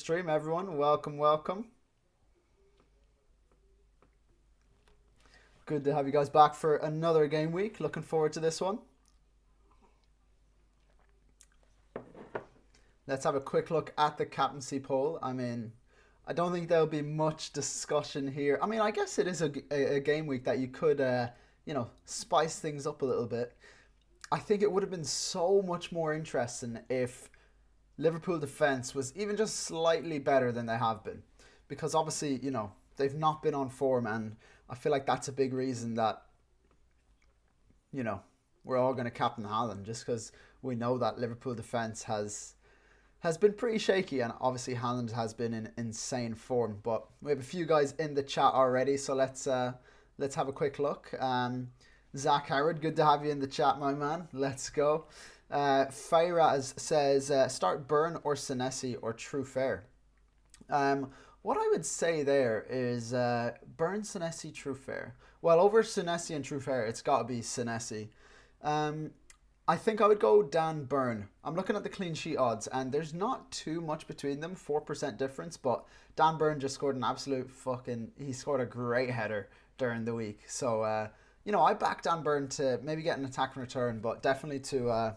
stream, everyone. Welcome, welcome. Good to have you guys back for another game week. Looking forward to this one. Let's have a quick look at the captaincy poll. I mean, I don't think there'll be much discussion here. I mean, I guess it is a game week that you could, spice things up a little bit. I think it would have been so much more interesting if Liverpool defence was even just slightly better than they have been. Because obviously, they've not been on form, and I feel like that's a big reason that, we're all going to captain Haaland, just because we know that Liverpool defence has been pretty shaky, and obviously Haaland has been in insane form. But we have a few guys in the chat already, so let's have a quick look. Zach Howard, good to have you in the chat, my man. Let's go. Fayraz says, start Burn or Senesi or True Fair. What I would say there is Burn, Senesi, True Fair. Well, over Senesi and True Fair, it's got to be Senesi. I think I would go Dan Burn. I'm looking at the clean sheet odds, and there's not too much between them, 4% difference, but Dan Burn just scored an absolute he scored a great header during the week. So, I back Dan Burn to maybe get an attack and return, but definitely to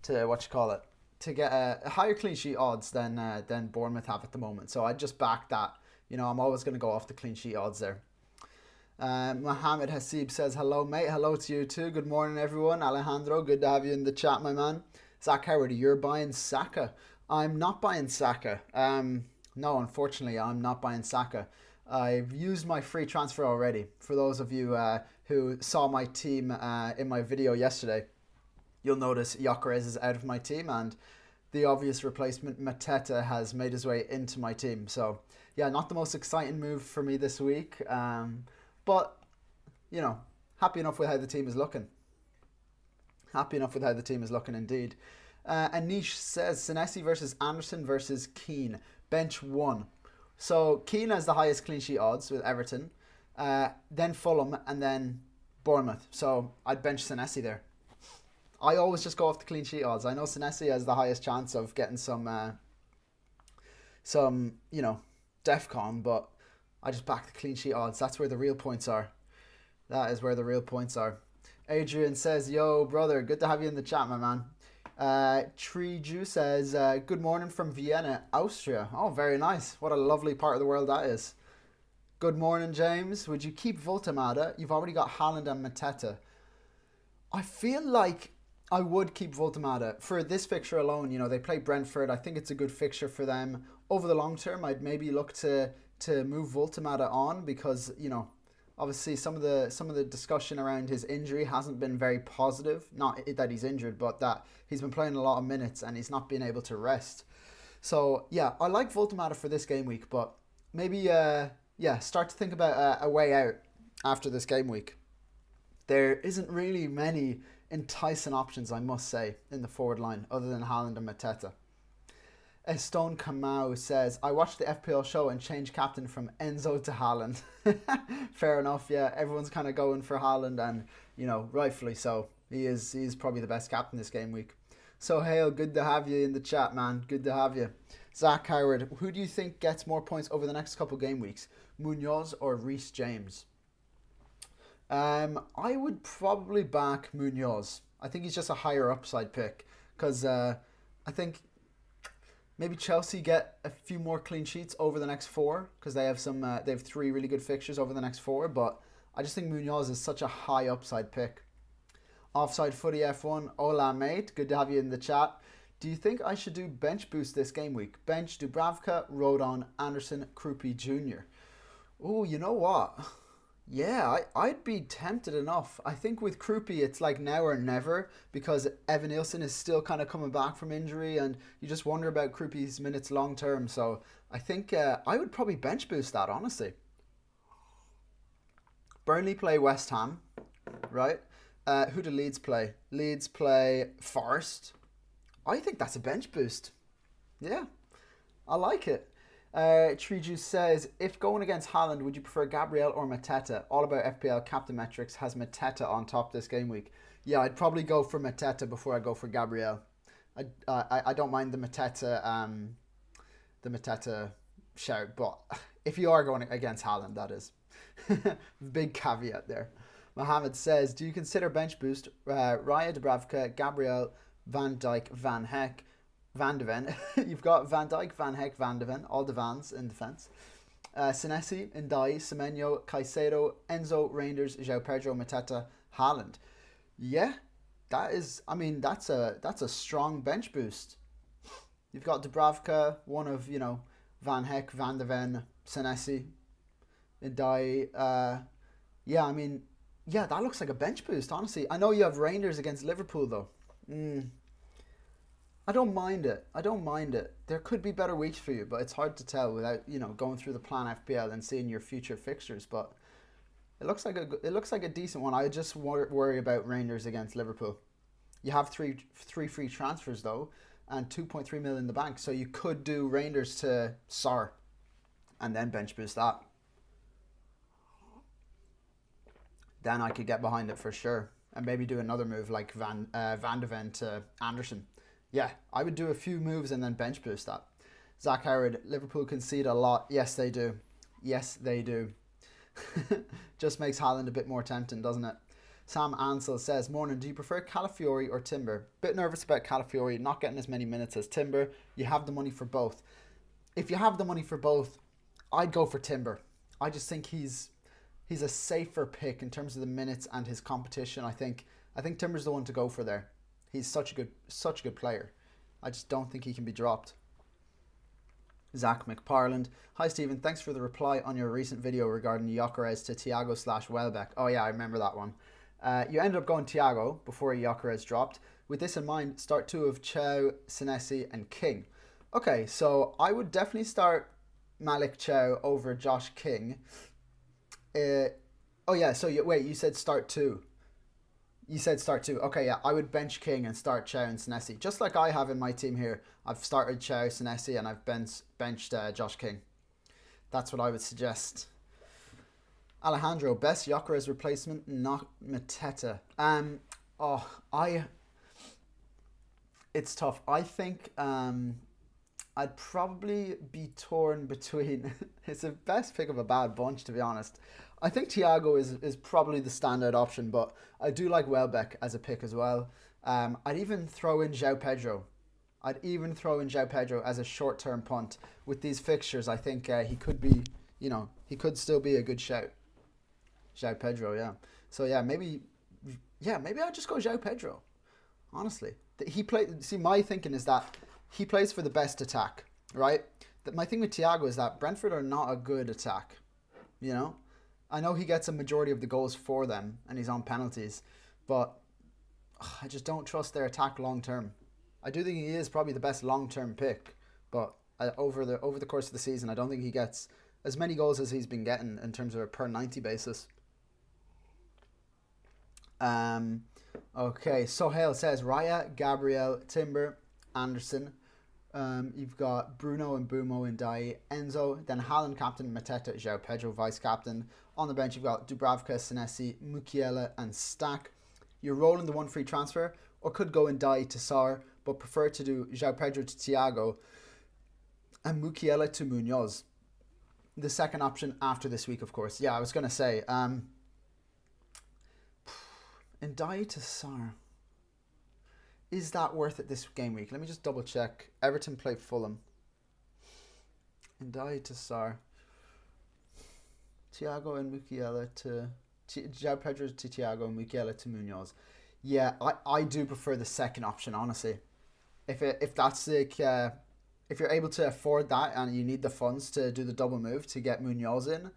to get a higher clean sheet odds than Bournemouth have at the moment. So I'd just back that. I'm always going to go off the clean sheet odds there. Mohammed Hasib says, hello, mate. Hello to you too. Good morning, everyone. Alejandro, good to have you in the chat, my man. Zach Howard, you're buying Saka. I'm not buying Saka. No, unfortunately, I'm not buying Saka. I've used my free transfer already. For those of you who saw my team in my video yesterday, you'll notice Gyökeres is out of my team, and the obvious replacement, Mateta, has made his way into my team. So, yeah, not the most exciting move for me this week. But, happy enough with how the team is looking. Happy enough with how the team is looking, indeed. Anish says, Senesi versus Anderson versus Keane. Bench 1. So, Keane has the highest clean sheet odds with Everton. Then Fulham, and then Bournemouth. So, I'd bench Senesi there. I always just go off the clean sheet odds. I know Senesi has the highest chance of getting some DEFCON, but I just back the clean sheet odds. That's where the real points are. That is where the real points are. Adrian says, yo, brother, good to have you in the chat, my man. Treeju says, good morning from Vienna, Austria. Oh, very nice. What a lovely part of the world that is. Good morning, James. Would you keep Voltemada? You've already got Haaland and Mateta. I feel like I would keep Voltemada. For this fixture alone, they play Brentford. I think it's a good fixture for them. Over the long term, I'd maybe look to move Voltemada on because, obviously some of the discussion around his injury hasn't been very positive. Not that he's injured, but that he's been playing a lot of minutes and he's not been able to rest. So, yeah, I like Voltemada for this game week, but maybe, start to think about a way out after this game week. There isn't really many enticing options, I must say, in the forward line other than Haaland and Mateta. Stone Kamau says, I watched the FPL show and changed captain from Enzo to Haaland. Fair enough, yeah. Everyone's kind of going for Haaland, and, rightfully so. He's probably the best captain this game week. So, Hale, good to have you in the chat, man. Good to have you. Zach Howard, who do you think gets more points over the next couple game weeks? Munoz or Reece James? I would probably back Munoz. I think he's just a higher upside pick because I think maybe Chelsea get a few more clean sheets over the next 4 because they have 3 really good fixtures over the next 4. But I just think Munoz is such a high upside pick. Offside Footy F1, hola mate, good to have you in the chat. Do you think I should do bench boost this game week? Bench Dubravka, Rodon, Anderson, Krupi Jr. Oh, you know what? Yeah, I'd be tempted enough. I think with Krupi, it's like now or never because Evan Nielsen is still kind of coming back from injury and you just wonder about Krupi's minutes long term. So I think I would probably bench boost that, honestly. Burnley play West Ham, right? Who do Leeds play? Leeds play Forest. I think that's a bench boost. Yeah, I like it. Treeju says, if going against Haaland, would you prefer Gabriel or Mateta? All About FPL Captain Metrics has Mateta on top this game week. Yeah, I'd probably go for Mateta before I go for Gabriel. I don't mind the Mateta the Mateta shout. But if you are going against Haaland, that is. Big caveat there. Mohammed says, do you consider bench boost Raya, Dubravka, Gabriel, Van Dijk, Van Heck, Van de Ven? You've got Van Dijk, Van Heck, Van de Ven, all the Vans in defence. Senesi, Ndai, Semenyo, Caicedo, Enzo, Reinders, João Pedro, Mateta, Haaland. Yeah, that is. I mean, that's a strong bench boost. You've got Dubravka, one of Van Heck, Van de Ven, Senesi, Ndai. Yeah, I mean, yeah, that looks like a bench boost. Honestly, I know you have Reinders against Liverpool though. I don't mind it. I don't mind it. There could be better weeks for you, but it's hard to tell without going through the plan FPL and seeing your future fixtures. But it looks like a decent one. I just worry about Rangers against Liverpool. You have three free transfers though, and 2.3 million in the bank, so you could do Rangers to Sar, and then bench boost that. Then I could get behind it for sure, and maybe do another move like Van de Ven to Anderson. Yeah, I would do a few moves and then bench boost that. Zach Howard, Liverpool concede a lot. Yes, they do. Yes, they do. Just makes Haaland a bit more tempting, doesn't it? Sam Ansel says, morning, do you prefer Calafiori or Timber? Bit nervous about Calafiori, not getting as many minutes as Timber. You have the money for both. If you have the money for both, I'd go for Timber. I just think he's a safer pick in terms of the minutes and his competition. I think Timber's the one to go for there. He's such a good player. I just don't think he can be dropped. Zach McParland. Hi Stephen, thanks for the reply on your recent video regarding Gyökeres to Thiago/Welbeck. Oh yeah, I remember that one. You ended up going Thiago before Gyökeres dropped. With this in mind, start two of Chow, Senesi and King. Okay, so I would definitely start Malik Chow over Josh King. Oh yeah, so you said start two. You said start two. Okay, yeah, I would bench King and start Chow and Senesi. Just like I have in my team here. I've started Chow, Senesi, and I've benched Josh King. That's what I would suggest. Alejandro, best Gyökeres replacement, not Mateta. It's tough. I think I'd probably be torn between. It's the best pick of a bad bunch, to be honest. I think Thiago is probably the standout option, but I do like Welbeck as a pick as well. I'd even throw in João Pedro. As a short-term punt. With these fixtures, I think he could be, he could still be a good shout. João Pedro, yeah. So yeah, maybe I'll just go João Pedro. Honestly, my thinking is that he plays for the best attack, right? My thing with Thiago is that Brentford are not a good attack, I know he gets a majority of the goals for them and he's on penalties, but I just don't trust their attack long term. I do think he is probably the best long term pick, but over the course of the season, I don't think he gets as many goals as he's been getting in terms of a per 90 basis. Okay, Sohail says Raya, Gabriel, Timber, Anderson. You've got Bruno and Bumo and Dai, Enzo, then Haaland captain, Mateta, João Pedro vice captain. On the bench, you've got Dubravka, Senesi, Mukiele, and Stack. You're rolling the one free transfer, or could go and Dai to Sar, but prefer to do João Pedro to Thiago and Mukiele to Munoz. The second option after this week, of course. Yeah, I was going to say, Ndai to Sar. Is that worth it this game week? Let me just double check. Everton play Fulham. Ndai to Sar. Thiago and Mukiele to... João Pedro to Thiago and Mukiele to Munoz. Yeah, I do prefer the second option, honestly. If that's like... if you're able to afford that and you need the funds to do the double move to get Munoz in,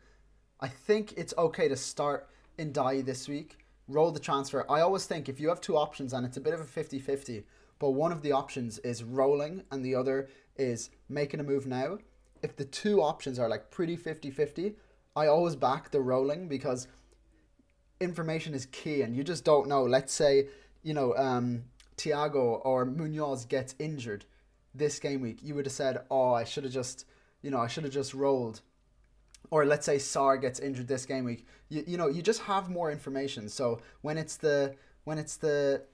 I think it's okay to start Ndai this week. Roll the transfer. I always think if you have two options and it's a bit of a 50-50, but one of the options is rolling and the other is making a move now, if the two options are like pretty 50-50, I always back the rolling because information is key and you just don't know. Let's say, Thiago or Munoz gets injured this game week. You would have said, I should have just rolled. Or let's say Sar gets injured this game week. You just have more information. So when it's the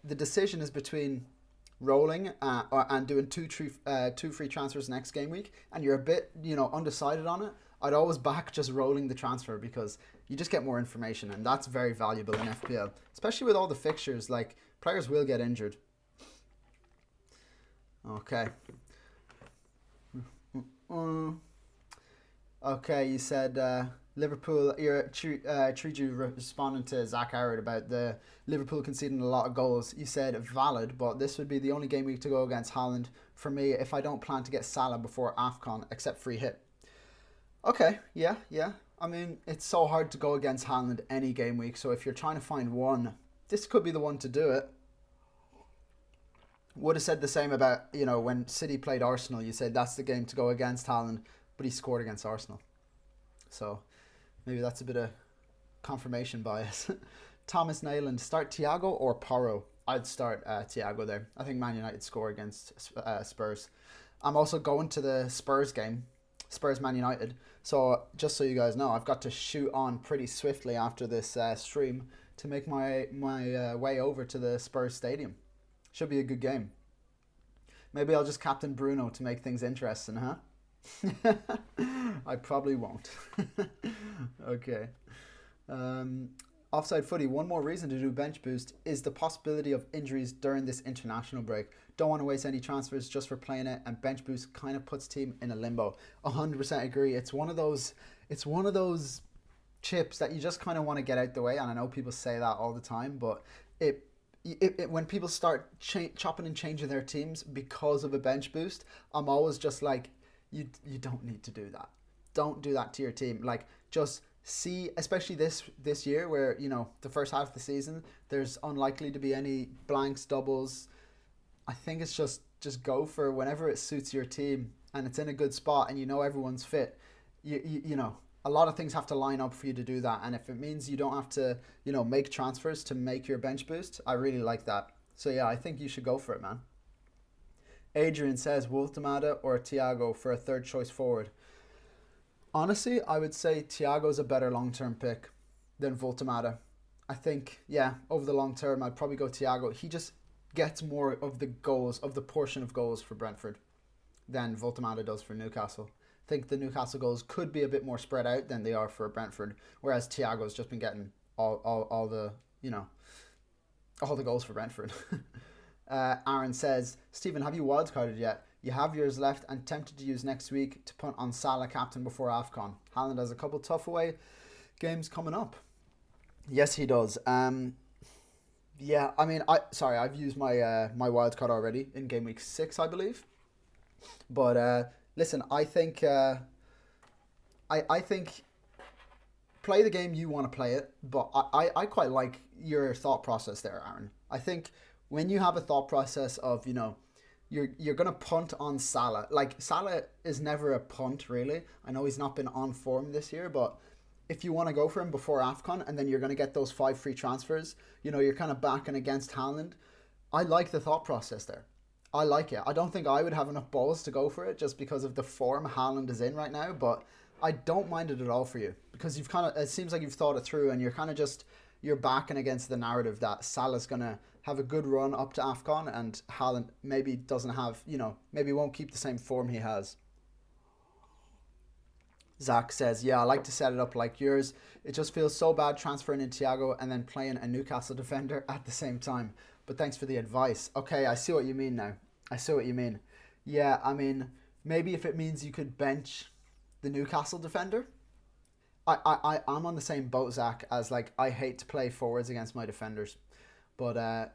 decision is between rolling and doing two free transfers next game week, and you're a bit undecided on it, I'd always back just rolling the transfer because you just get more information, and that's very valuable in FPL, especially with all the fixtures. Like, players will get injured. Okay. Okay, you said Liverpool. Triju responding to Zach Howard about the Liverpool conceding a lot of goals. You said valid, but this would be the only game week to go against Haaland for me if I don't plan to get Salah before AFCON, except free hit. Okay, yeah. I mean, it's so hard to go against Haaland any game week, so if you're trying to find one, this could be the one to do it. Would have said the same about, when City played Arsenal. You said that's the game to go against Haaland, but he scored against Arsenal. So maybe that's a bit of confirmation bias. Thomas Nayland, start Thiago or Porro? I'd start Thiago there. I think Man United score against Spurs. I'm also going to the Spurs game, Spurs Man United. So just so you guys know, I've got to shoot on pretty swiftly after this stream to make my way over to the Spurs stadium. Should be a good game. Maybe I'll just captain Bruno to make things interesting, huh? I probably won't. Okay. Offside footy. One more reason to do bench boost is the possibility of injuries during this international break. Don't want to waste any transfers just for playing it, and bench boost kind of puts team in a limbo. 100% agree. It's one of those chips that you just kind of want to get out the way, and I know people say that all the time, but when people start chopping and changing their teams because of a bench boost, I'm always just like, you don't need to do that. Don't do that to your team. Like, just see, especially this year where, the first half of the season, there's unlikely to be any blanks, doubles. I think it's just go for whenever it suits your team and it's in a good spot and everyone's fit. A lot of things have to line up for you to do that, and if it means you don't have to, make transfers to make your bench boost, I really like that. So yeah, I think you should go for it, man. Adrian says Woltemade or Thiago for a third choice forward. Honestly, I would say Thiago's a better long-term pick than Woltemade. I think, over the long term, I'd probably go Thiago. He just gets more of the goals, of the portion of goals for Brentford than Woltemade does for Newcastle. I think the Newcastle goals could be a bit more spread out than they are for Brentford, whereas Thiago's just been getting all the goals for Brentford. Aaron says, Stephen, have you wildcarded yet? You have yours left and tempted to use next week to punt on Salah captain before AFCON. Haaland has a couple tough away games coming up. Yes, he does. Yeah, I mean, I've used my my wildcard already in game week 6, I believe. But listen, I think I think play the game you want to play it, but I quite like your thought process there, Aaron. I think when you have a thought process of, you're going to punt on Salah. Like, Salah is never a punt, really. I know he's not been on form this year, but if you want to go for him before AFCON and then you're going to get those 5 free transfers, you're kind of backing against Haaland. I like the thought process there. I like it. I don't think I would have enough balls to go for it just because of the form Haaland is in right now, but I don't mind it at all for you because it seems like you've thought it through and you're backing against the narrative that Salah's going to have a good run up to AFCON and Haaland maybe doesn't have, maybe won't keep the same form he has. Zach says, yeah, I like to set it up like yours. It just feels so bad transferring in Thiago and then playing a Newcastle defender at the same time. But thanks for the advice. Okay, I see what you mean now. I see what you mean. Yeah, I mean, maybe if it means you could bench the Newcastle defender. I'm on the same boat, Zach, as like I hate to play forwards against my defenders. But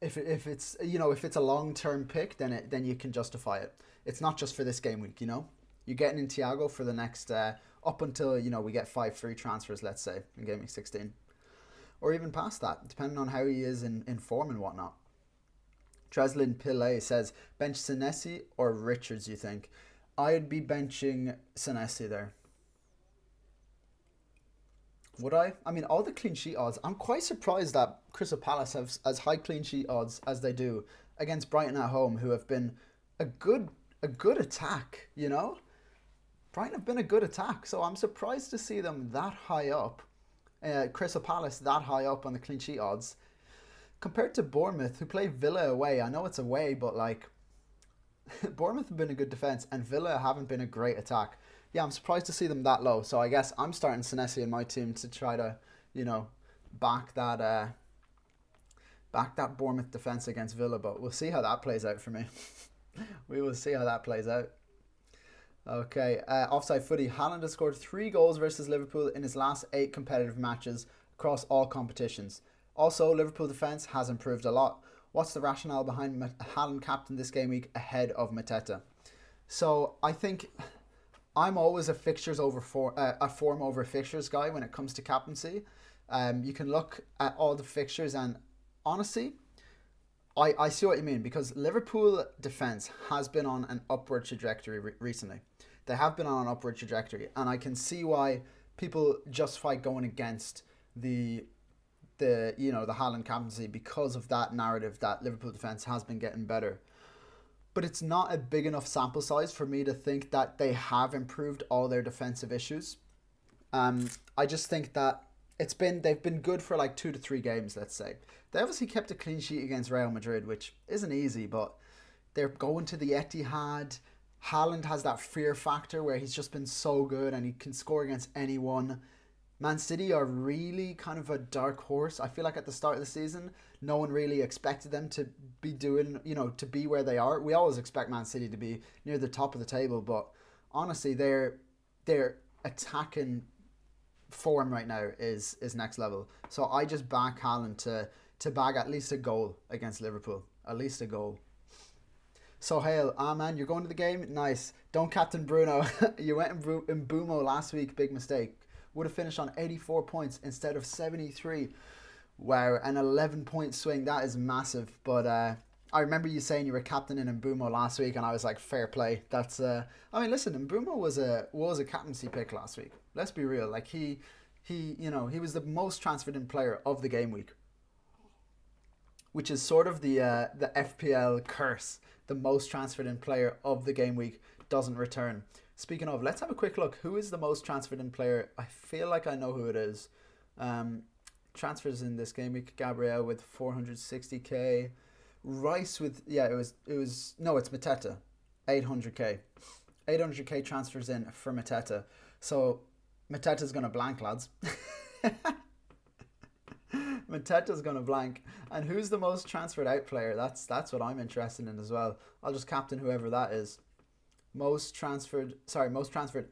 if it's a long-term pick, then you can justify it. It's not just for this game week, You're getting in Thiago for the next up until we get 5 free transfers, let's say, in game week 16, or even past that, depending on how he is in form and whatnot. Treslin Pillay says bench Senesi or Richards. You think? I'd be benching Senesi there. Would I? I mean, all the clean sheet odds. I'm quite surprised that Crystal Palace have as high clean sheet odds as they do against Brighton at home, who have been a good attack. Brighton have been a good attack, so I'm surprised to see them that high up. Crystal Palace that high up on the clean sheet odds. compared to Bournemouth, who play Villa away. I know it's away, but like Bournemouth have been a good defense, and Villa haven't been a great attack. Yeah, I'm surprised to see them that low. So I guess I'm starting Senesi in my team to try to, you know, back that Bournemouth defense against Villa. But we'll see how that plays out for me. We will see how that plays out. Okay, offside footy. Haaland has scored 3 goals versus Liverpool in his last 8 competitive matches across all competitions. Also, Liverpool defence has improved a lot. What's the rationale behind Haaland captain this game week ahead of Mateta? So I think I'm always a form over fixtures guy when it comes to captaincy. You can look at all the fixtures, and honestly, I see what you mean, because Liverpool defence has been on an upward trajectory recently. They have been on an upward trajectory, and I can see why people justify going against the Haaland captaincy because of that narrative that Liverpool defence has been getting better. But it's not a big enough sample size for me to think that they have improved all their defensive issues. I just think that they've been good for like 2 to 3 games, let's say. They obviously kept a clean sheet against Real Madrid, which isn't easy, but they're going to the Etihad. Haaland has that fear factor where he's just been so good and he can score against anyone. Man City are really kind of a dark horse. I feel like at the start of the season, no one really expected them to be to be where they are. We always expect Man City to be near the top of the table, but honestly, their attacking form right now is next level. So I just back Haaland to bag at least a goal against Liverpool. At least a goal. So Hale, man, you're going to the game? Nice. Don't captain Bruno. You went in Bumo last week, big mistake. Would have finished on 84 points instead of 73. Wow, an 11-point swing. That is massive. But I remember you saying you were captaining Mbumo last week, and I was like, fair play. That's I mean, listen, Mbumo was a captaincy pick last week. Let's be real. Like he was the most transferred in player of the game week, which is sort of the FPL curse. The most transferred in player of the game week doesn't return. Speaking of, let's have a quick look. Who is the most transferred in player? I feel like I know who it is. Transfers in this game week. Gabriel with 460k. Rice with it's Mateta, 800k. 800k transfers in for Mateta. So Mateta's gonna blank, lads. Mateta's gonna blank. And who's the most transferred out player? That's what I'm interested in as well. I'll just captain whoever that is. Most transferred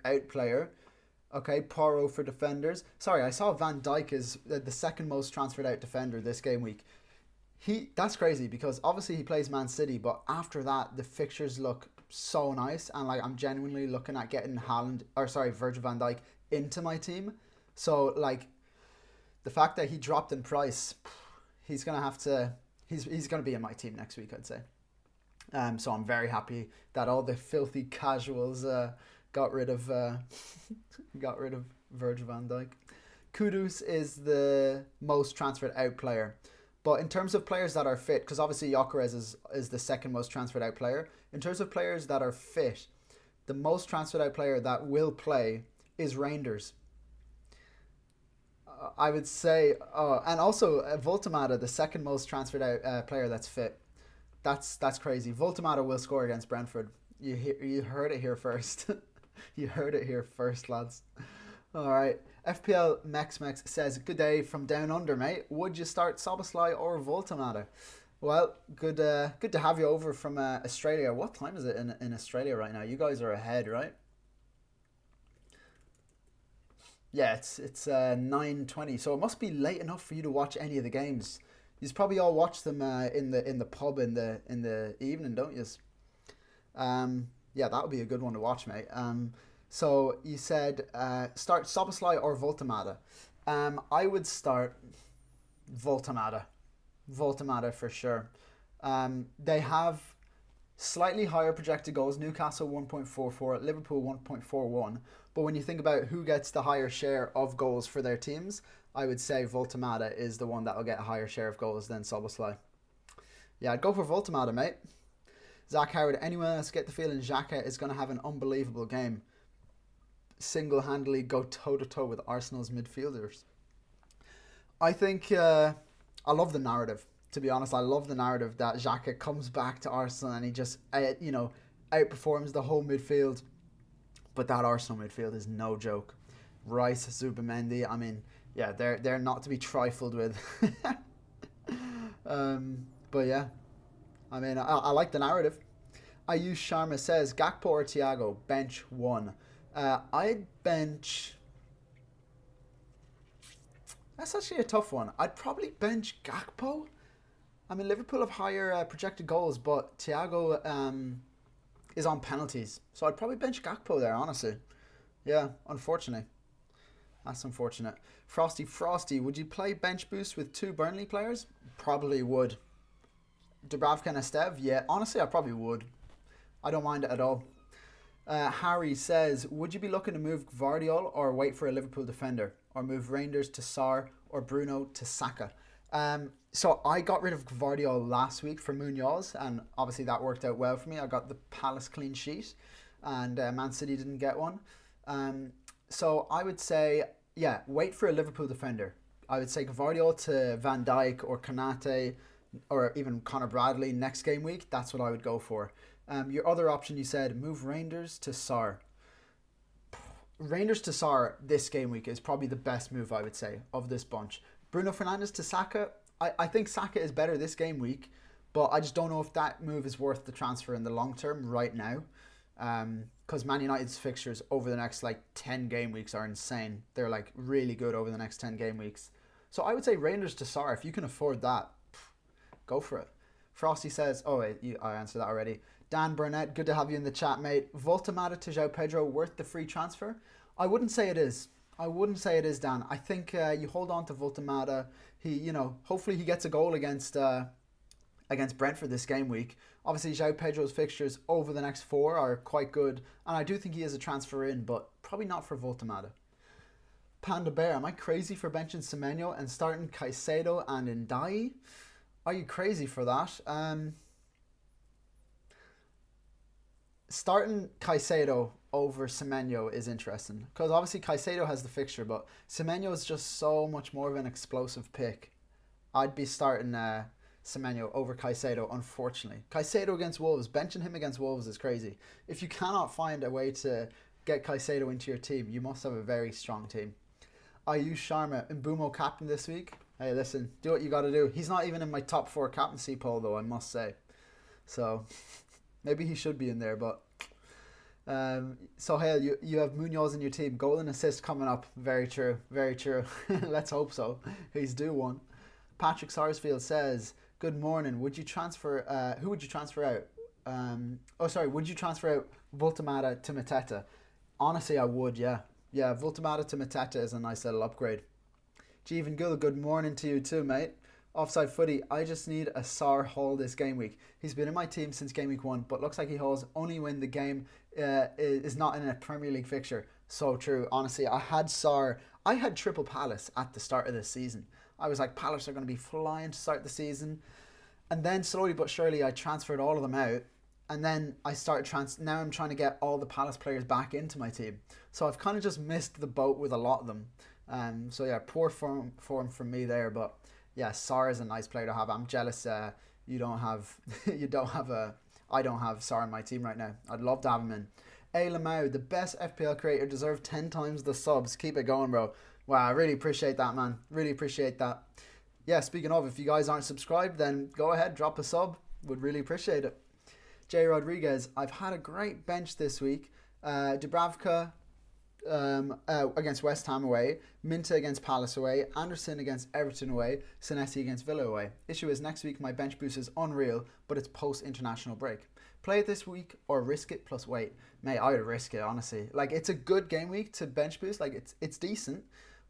out player. Okay, Porro for defenders. Sorry, I saw Van Dijk is the second most transferred out defender this game week. That's crazy because obviously he plays Man City, but after that the fixtures look so nice, and like I'm genuinely looking at getting Virgil van Dijk into my team. So like the fact that he dropped in price, he's gonna be in my team next week, I'd say. So I'm very happy that all the filthy casuals got rid of Virgil van Dijk. Kudus is the most transferred out player. But in terms of players that are fit, because obviously Gyökeres is the second most transferred out player. In terms of players that are fit, the most transferred out player that will play is Reinders. I would say, and also Voltemata, the second most transferred out player that's fit. That's crazy. Voltemata will score against Brentford. You heard it here first. You heard it here first, lads. All right. FPL Mex says, good day from down under, mate. Would you start Szoboszlai or Voltemata? Well, good to have you over from Australia. What time is it in Australia right now? You guys are ahead, right? Yeah, it's 9:20, so it must be late enough for you to watch any of the games. You probably all watch them in the pub in the evening, don't you? Yeah, that would be a good one to watch, mate. So you said start Szoboszlai or Voltemata. I would start Voltemata. Voltemata for sure. They have slightly higher projected goals. Newcastle 1.44, Liverpool 1.41. But when you think about who gets the higher share of goals for their teams, I would say Voltemata is the one that will get a higher share of goals than Szoboszlai. Yeah, I'd go for Voltemata, mate. Zach Howard, anyone else get the feeling Xhaka is going to have an unbelievable game? Single-handedly go toe-to-toe with Arsenal's midfielders. I think I love the narrative. To be honest, I love the narrative that Xhaka comes back to Arsenal and he just, outperforms the whole midfield. But that Arsenal midfield is no joke. Rice, Zubimendi, I mean, yeah, they're not to be trifled with. But yeah, I mean, I like the narrative. Ayush Sharma says, Gakpo or Thiago, bench one. I'd bench... That's actually a tough one. I'd probably bench Gakpo. I mean, Liverpool have higher projected goals, but Thiago is on penalties. So I'd probably bench Gakpo there, honestly. Yeah, unfortunately. That's unfortunate. Frosty, would you play bench boost with two Burnley players? Probably would. Dubravka and Estev? Yeah, honestly, I probably would. I don't mind it at all. Harry says, would you be looking to move Gvardiol or wait for a Liverpool defender? Or move Reinders to Sarr or Bruno to Saka? So I got rid of Gvardiol last week for Munoz, and obviously that worked out well for me. I got the Palace clean sheet, and Man City didn't get one. So I would say, yeah, wait for a Liverpool defender. I would say Gvardiol to Van Dijk or Konate or even Connor Bradley next game week. That's what I would go for. Your other option, you said, move Reinders to Sarr. Reinders to Sarr this game week is probably the best move, I would say, of this bunch. Bruno Fernandes to Saka. I think Saka is better this game week, but I just don't know if that move is worth the transfer in the long term right now. Because Man United's fixtures over the next 10 game weeks are insane. They're really good over the next 10 game weeks. So I would say Reinders to Sarr. If you can afford that, go for it. Frosty says, oh wait, I answered that already. Dan Burnett, good to have you in the chat, mate. Voltemata to João Pedro worth the free transfer? I wouldn't say it is. Dan. I think you hold on to Voltemata. He, hopefully he gets a goal against Brentford this game week. Obviously, João Pedro's fixtures over the next 4 are quite good, and I do think he is a transfer in, but probably not for Voltemata. Panda Bear, am I crazy for benching Semenyo and starting Caicedo and Ndai? Are you crazy for that? Starting Caicedo over Semenyo is interesting because obviously Caicedo has the fixture, but Semenyo is just so much more of an explosive pick. I'd be starting Semenyo over Caicedo, unfortunately. Caicedo against Wolves, benching him against Wolves is crazy. If you cannot find a way to get Caicedo into your team, you must have a very strong team. Ayush Sharma, Mbumo captain this week. Hey, listen, do what you got to do. He's not even in my top 4 captaincy poll, though, I must say. So maybe he should be in there, but so Hale, you have Munoz in your team. Goal and assist coming up. Very true. Let's hope so. He's due one. Patrick Sarsfield says, good morning. Would you transfer who would you transfer out? Would you transfer out Voltemata to Mateta? Honestly, I would, yeah. Yeah, Voltemata to Mateta is a nice little upgrade. Jeevan Gill, good morning to you too, mate. Offside footy, I just need a Sarr haul this game week. He's been in my team since game week 1, but looks like he hauls only when the game is not in a Premier League fixture. So true. Honestly, I had Sarr. I had triple Palace at the start of this season. I was like, Palace are going to be flying to start the season. And then slowly but surely, I transferred all of them out. And then I started now I'm trying to get all the Palace players back into my team. So I've kind of just missed the boat with a lot of them. So yeah, poor form from me there, but yeah, Sarr is a nice player to have. I'm jealous I don't have Sarr in my team right now. I'd love to have him in. A Lamau, the best FPL creator, deserved 10 times the subs. Keep it going, bro. Wow, I really appreciate that, man. Really appreciate that. Yeah, speaking of, if you guys aren't subscribed, then go ahead, drop a sub. Would really appreciate it. Jay Rodriguez, I've had a great bench this week. Dubravka against West Ham away, Minta against Palace away, Anderson against Everton away, Senesi against Villa away. Issue is next week my bench boost is unreal, but it's post-international break. Play it this week or risk it plus wait. Mate, I would risk it, honestly. It's a good game week to bench boost. It's decent,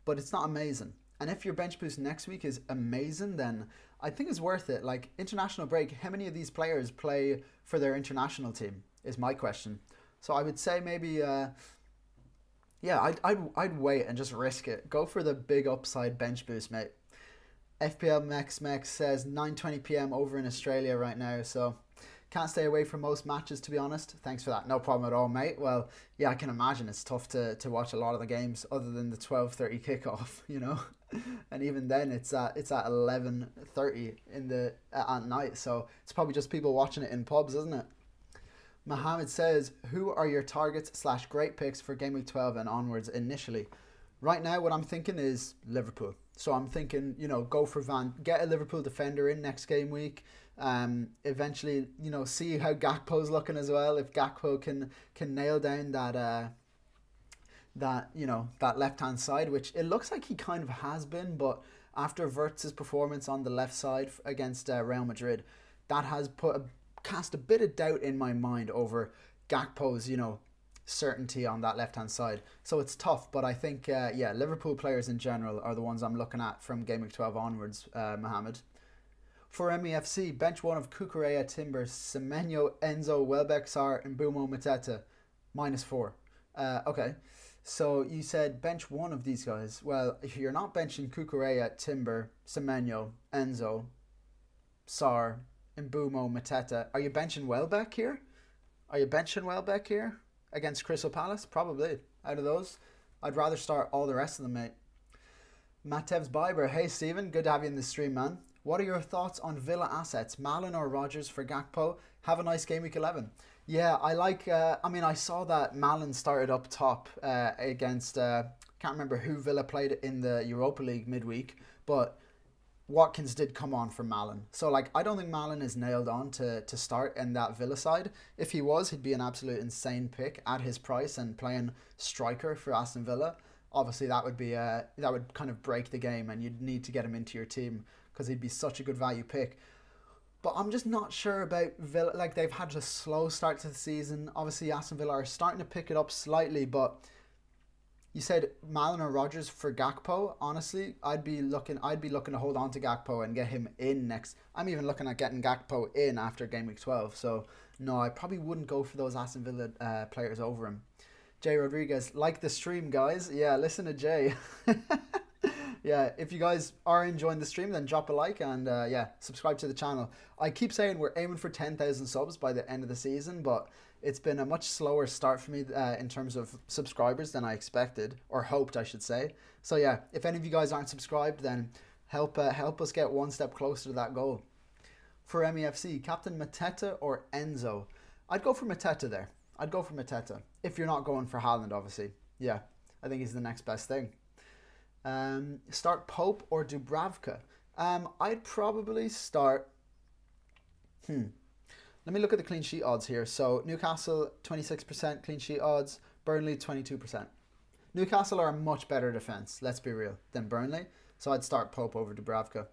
but it's not amazing. And if your bench boost next week is amazing, then I think it's worth it. International break, how many of these players play for their international team is my question. So I would say maybe... I'd wait and just risk it. Go for the big upside bench boost, mate. FPL Mex says 9:20 p.m. over in Australia right now. So, Can't stay away from most matches, to be honest. Thanks for that. No problem at all, mate. Well, yeah, I can imagine it's tough to watch a lot of the games other than the 12:30 kickoff, you know. And even then, it's at 11:30 in the at night. So it's probably just people watching it in pubs, isn't it? Mohammed says, "Who are your targets slash great picks for Game Week 12 and onwards initially?" Right now, what I'm thinking is Liverpool. So I'm thinking, go for get a Liverpool defender in next game week. Eventually, see how Gakpo's looking as well. If Gakpo can nail down that left hand side, which it looks like he kind of has been, but after Wirtz's performance on the left side against Real Madrid, that has cast a bit of doubt in my mind over Gakpo's certainty on that left hand side. So it's tough, but I think Liverpool players in general are the ones I'm looking at from Game Week 12 onwards. Mohammed. For MEFC, bench one of Cucurella, Timber, Semenyo, Enzo, Welbeck, Sarr, and Mbumo Mateta, -4. Okay, so you said bench one of these guys. Well, if you're not benching Cucurella, Timber, Semenyo, Enzo, Sarr, Mbumo Mateta, are you benching Welbeck here? Against Crystal Palace? Probably. Out of those, I'd rather start all the rest of them, mate. Matev's Biber, hey Stephen, good to have you in the stream, man. What are your thoughts on Villa assets, Malin or Rodgers for Gakpo? Have a nice game week 11. Yeah, I like, I saw that Malin started up top against, can't remember who Villa played in the Europa League midweek, but Watkins did come on for Malin. So, I don't think Malin is nailed on to start in that Villa side. If he was, he'd be an absolute insane pick at his price and playing striker for Aston Villa. Obviously, that would kind of break the game and you'd need to get him into your team because he'd be such a good value pick. But I'm just not sure about Villa. They've had a slow start to the season. Obviously, Aston Villa are starting to pick it up slightly, but you said Malin or Rodgers for Gakpo. Honestly, I'd be looking to hold on to Gakpo and get him in next. I'm even looking at getting Gakpo in after Game Week 12. So no, I probably wouldn't go for those Aston Villa players over him. Jay Rodriguez, like the stream, guys. Yeah, listen to Jay. Yeah, if you guys are enjoying the stream, then drop a like and subscribe to the channel. I keep saying we're aiming for 10,000 subs by the end of the season, but it's been a much slower start for me in terms of subscribers than I expected, or hoped, I should say. So yeah, if any of you guys aren't subscribed, then help us get one step closer to that goal. For MEFC, Captain Mateta or Enzo? I'd go for Mateta there. If you're not going for Haaland, obviously. Yeah, I think he's the next best thing. Start Pope or Dubravka? I'd probably start... Let me look at the clean sheet odds here. So Newcastle, 26% clean sheet odds. Burnley, 22%. Newcastle are a much better defence, let's be real, than Burnley. So I'd start Pope over Dubravka.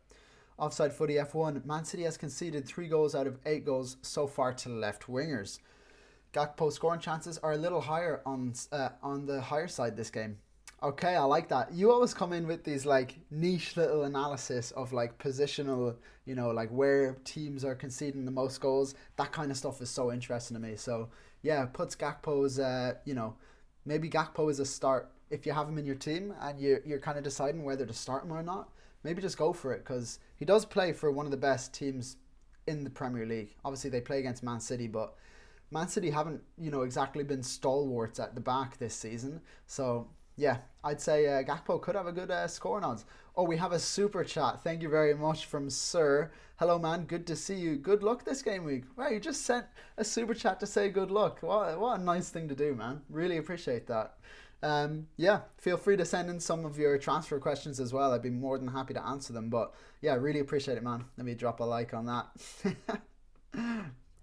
Offside Footy F1. Man City has conceded 3 goals out of 8 goals so far to left wingers. Gakpo scoring chances are a little higher on the higher side this game. Okay, I like that. You always come in with these niche little analysis of positional, where teams are conceding the most goals. That kind of stuff is so interesting to me. So yeah, puts Gakpo's, maybe Gakpo is a start. If you have him in your team and you're kind of deciding whether to start him or not, maybe just go for it because he does play for one of the best teams in the Premier League. Obviously they play against Man City, but Man City haven't, exactly been stalwarts at the back this season. So yeah, I'd say Gakpo could have a good scoring odds. Oh, we have a super chat. Thank you very much from Sir. Hello, man. Good to see you. Good luck this game week. Wow, you just sent a super chat to say good luck. What a nice thing to do, man. Really appreciate that. Yeah, feel free to send in some of your transfer questions as well. I'd be more than happy to answer them. But yeah, really appreciate it, man. Let me drop a like on that.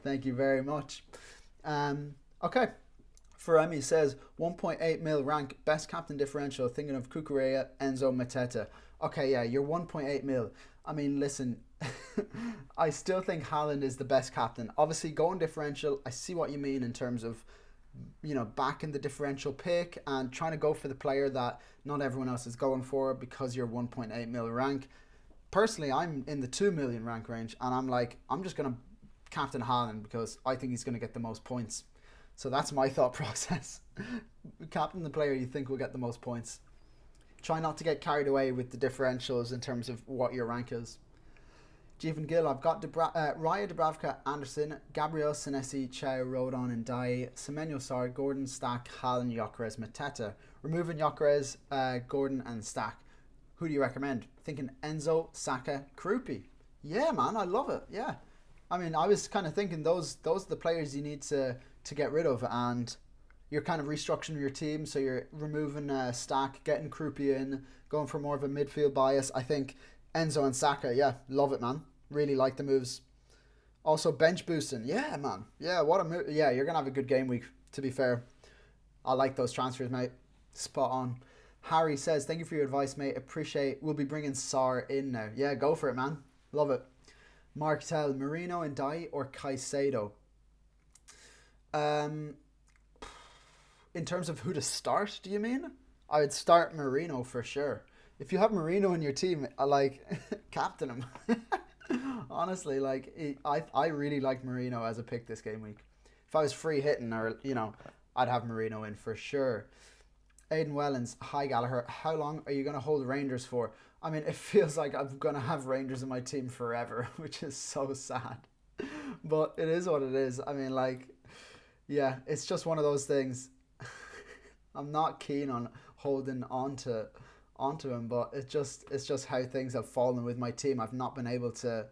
Thank you very much. Okay. Feremi says 1.8 mil rank, best captain differential, thinking of Cucurella, Enzo, Mateta. Okay, yeah, you're 1.8 mil. I mean, listen, I still think Haaland is the best captain. Obviously, going differential, I see what you mean in terms of, backing the differential pick and trying to go for the player that not everyone else is going for because you're 1.8 mil rank. Personally, I'm in the 2 million rank range and I'm just going to captain Haaland because I think he's going to get the most points. So that's my thought process. Captain the player you think will get the most points. Try not to get carried away with the differentials in terms of what your rank is. Stephen Gill, I've got Raya, Dubravka, Anderson, Gabriel, Senesi, Chow, Rodon, and Dai, Semenyo, Sarr, Gordon, Stack, Haaland, Gyökeres, Mateta. Removing Gyökeres, Gordon, and Stack. Who do you recommend? Thinking Enzo, Saka, Krupi. Yeah, man, I love it. Yeah. I mean, I was kind of thinking those are the players you need to get rid of, and you're kind of restructuring your team, so you're removing Stack, getting Krupi in, going for more of a midfield bias. I think Enzo and Saka, yeah, love it, man. Really like the moves. Also, bench boosting. Yeah, man. Yeah, what a move. Yeah, you're going to have a good game week, to be fair. I like those transfers, mate. Spot on. Harry says, thank you for your advice, mate. Appreciate. We'll be bringing Sarr in now. Yeah, go for it, man. Love it. Mark Tell, Marino and Dai or Caicedo? In terms of who to start, do you mean? I would start Marino for sure. If you have Marino in your team, I like captain him. Honestly, like I really like Marino as a pick this game week. If I was free hitting, or I'd have Marino in for sure. Aidan Wellens, hi Gallagher. How long are you going to hold Rangers for? I mean, it feels like I'm going to have Rangers in my team forever, which is so sad. But it is what it is. I mean, like, yeah, it's just one of those things. I'm not keen on holding onto him, but it's just how things have fallen with my team. I've not been able to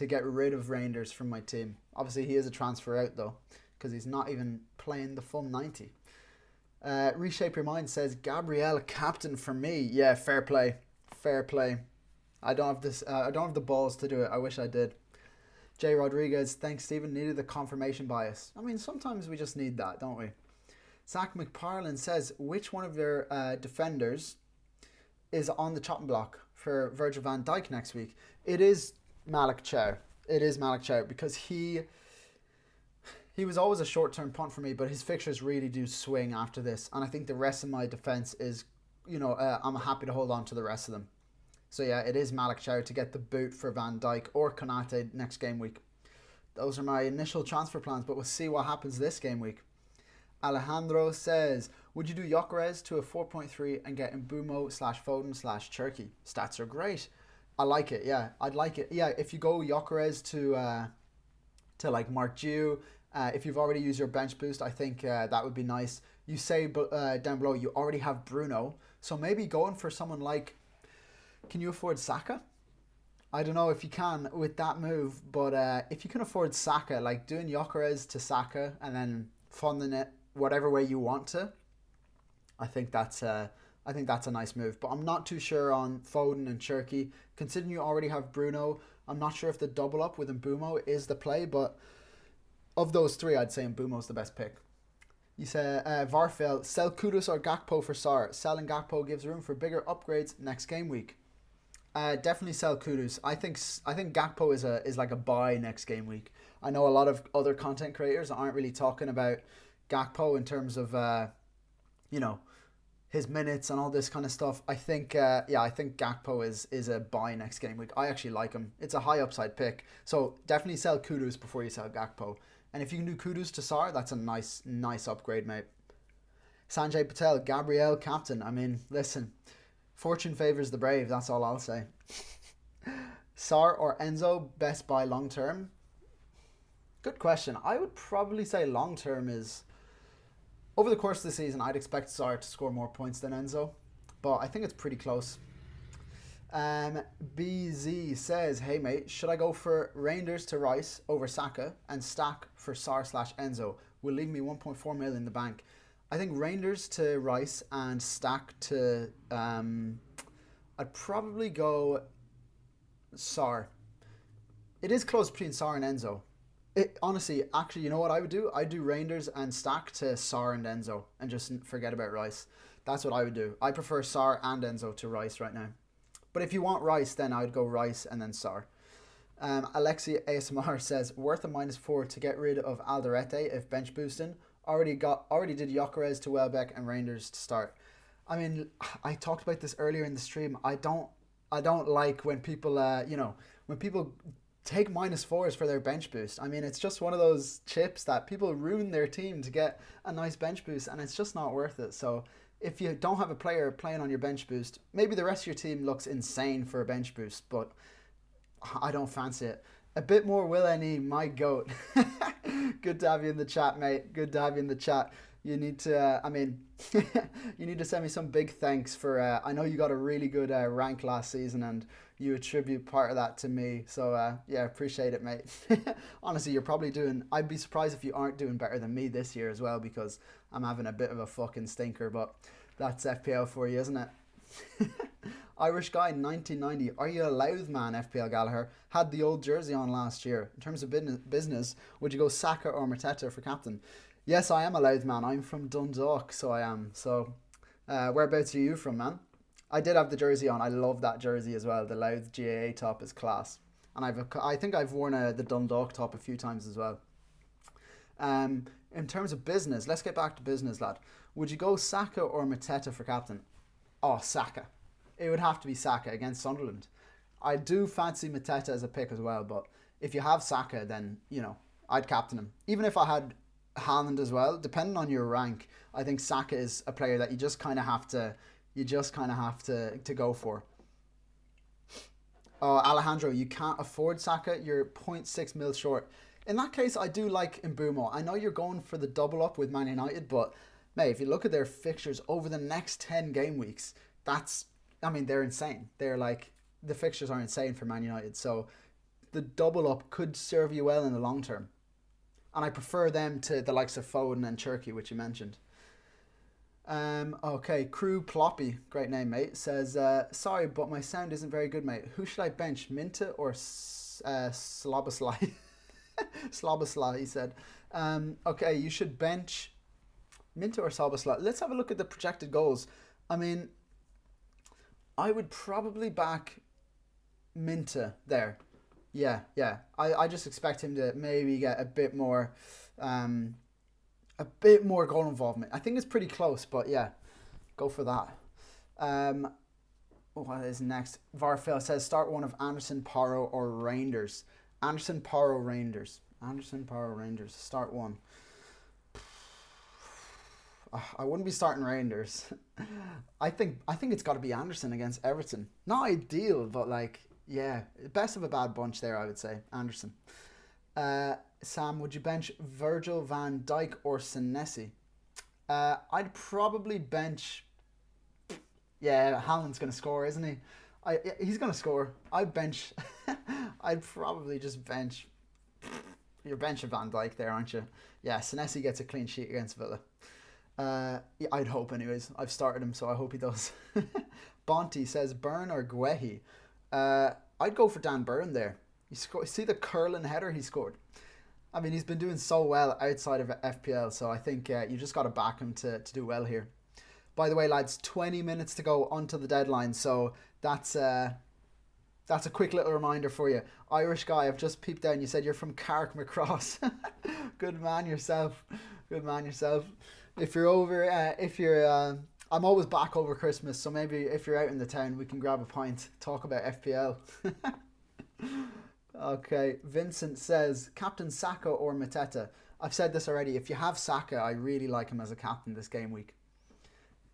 get rid of Rangers from my team. Obviously, he is a transfer out though, because he's not even playing the full 90. Reshape Your Mind says Gabriel captain for me. Yeah, fair play. I don't have this. I don't have the balls to do it. I wish I did. Jay Rodriguez, thanks Stephen. Needed the confirmation bias. I mean, sometimes we just need that, don't we? Zach McParlin says, which one of your defenders is on the chopping block for Virgil van Dijk next week? It is Malik Chow. Because he was always a short-term punt for me, but his fixtures really do swing after this. And I think the rest of my defence is, I'm happy to hold on to the rest of them. So yeah, it is Malik Chow to get the boot for Van Dijk or Konate next game week. Those are my initial transfer plans, but we'll see what happens this game week. Alejandro says, would you do Gyökeres to a 4.3 and get Mbumo/Foden/Cherki? Stats are great. I like it, yeah. I'd like it. Yeah, if you go Gyökeres to like Mark Giu, if you've already used your bench boost, I think that would be nice. You say down below you already have Bruno, so maybe going for someone like, can you afford Saka? I don't know if you can with that move, but if you can afford Saka, like doing Gyökeres to Saka and then funding it whatever way you want to, I think that's a nice move. But I'm not too sure on Foden and Cherki. Considering you already have Bruno, I'm not sure if the double up with Mbumo is the play, but of those three, I'd say Mbumo's the best pick. You say, Varfel, sell Kudus or Gakpo for Sarr. Selling Gakpo gives room for bigger upgrades next game week. Definitely sell Kudus. I think Gakpo is like a buy next game week. I know a lot of other content creators aren't really talking about Gakpo in terms of his minutes and all this kind of stuff. I think Gakpo is a buy next game week. I actually like him. It's a high upside pick. So definitely sell Kudus before you sell Gakpo. And if you can do Kudus to Sarr, that's a nice upgrade, mate. Sanjay Patel, Gabriel captain. I mean, listen, fortune favors the brave. That's all I'll say. Sarr or Enzo, best buy long term? Good question. I would probably say long term is, over the course of the season, I'd expect Sarr to score more points than Enzo, but I think it's pretty close. BZ says, hey mate, should I go for Rangers to Rice over Saka and stack for Sarr/Enzo? Will leave me 1.4 mil in the bank. I think Rangers to Rice and stack to I'd probably go Sarr. It is close between Sarr and Enzo. Honestly, actually, you know what I would do? I'd do Rangers and stack to Sarr and Enzo and just forget about Rice. That's what I would do. I prefer Sarr and Enzo to Rice right now. But if you want Rice, then I would go Rice and then Sarr. Alexia ASMR says, worth a -4 to get rid of Alderete if bench boosting. Already did Gyökeres to Welbeck and Rangers to start. I mean, I talked about this earlier in the stream. I don't like when people when people take -4s for their bench boost. I mean, it's just one of those chips that people ruin their team to get a nice bench boost, and it's just not worth it. So if you don't have a player playing on your bench boost, maybe the rest of your team looks insane for a bench boost, but I don't fancy it. A bit more Will Any, my goat. Good to have you in the chat, mate. Good to have you in the chat. You need to, you need to send me some big thanks for. I know you got a really good rank last season, and you attribute part of that to me. So yeah, appreciate it, mate. Honestly, you're probably doing. I'd be surprised if you aren't doing better than me this year as well, because I'm having a bit of a fucking stinker. But that's FPL for you, isn't it? Irish guy 1990. Are you a Louth man, FPL Gallagher? Had the old jersey on last year. In terms of business, would you go Saka or Mateta for captain? Yes, I am a Louth man. I'm from Dundalk, so I am. So, whereabouts are you from, man? I did have the jersey on. I love that jersey as well. The Louth GAA top is class. And I think I've worn the Dundalk top a few times as well. In terms of business, let's get back to business, lad. Would you go Saka or Mateta for captain? Oh, Saka. It would have to be Saka against Sunderland. I do fancy Mateta as a pick as well, but if you have Saka, then, I'd captain him. Even if I had Haaland as well, depending on your rank, I think Saka is a player that you just kind of have to go for. Oh, Alejandro, you can't afford Saka. You're 0.6 mil short. In that case, I do like Mbumo. I know you're going for the double up with Man United, but mate, if you look at their fixtures over the next 10 game weeks, they're insane. The fixtures are insane for Man United. So the double up could serve you well in the long term. And I prefer them to the likes of Foden and Cherky, which you mentioned. Okay, Crew Ploppy, great name, mate, says, sorry, but my sound isn't very good, mate. Who should I bench, Minta or Slobosly? Slobosly, he said. Okay, you should bench Minta or Slobosly. Let's have a look at the projected goals. I would probably back Minta there. Yeah. I just expect him to maybe get a bit more goal involvement. I think it's pretty close, but yeah, go for that. What is next? Varfell says start one of Anderson, Porro, or Rangers. Anderson, Porro, Rangers. Start one. I wouldn't be starting Rangers. I think it's got to be Anderson against Everton. Not ideal, but yeah, best of a bad bunch there, I would say. Anderson. Sam, would you bench Virgil van Dijk or Senesi? I'd probably bench. Yeah, Haaland's going to score, isn't he? He's going to score. I'd bench. I'd probably just bench. You're benching Van Dijk there, aren't you? Yeah, Senesi gets a clean sheet against Villa. Yeah, I'd hope, anyways. I've started him, so I hope he does. Bonty says Byrne or Guehi. I'd go for Dan Byrne there. See the curling header he scored? He's been doing so well outside of FPL, so I think you just got to back him to do well here. By the way, lads, 20 minutes to go onto the deadline, so that's a quick little reminder for you. Irish guy, I've just peeped down. You said you're from Carrick Macross. Good man yourself. If you're over, I'm always back over Christmas, so maybe if you're out in the town, we can grab a pint, talk about FPL. Okay, Vincent says, Captain Saka or Mateta? I've said this already. If you have Saka, I really like him as a captain this game week.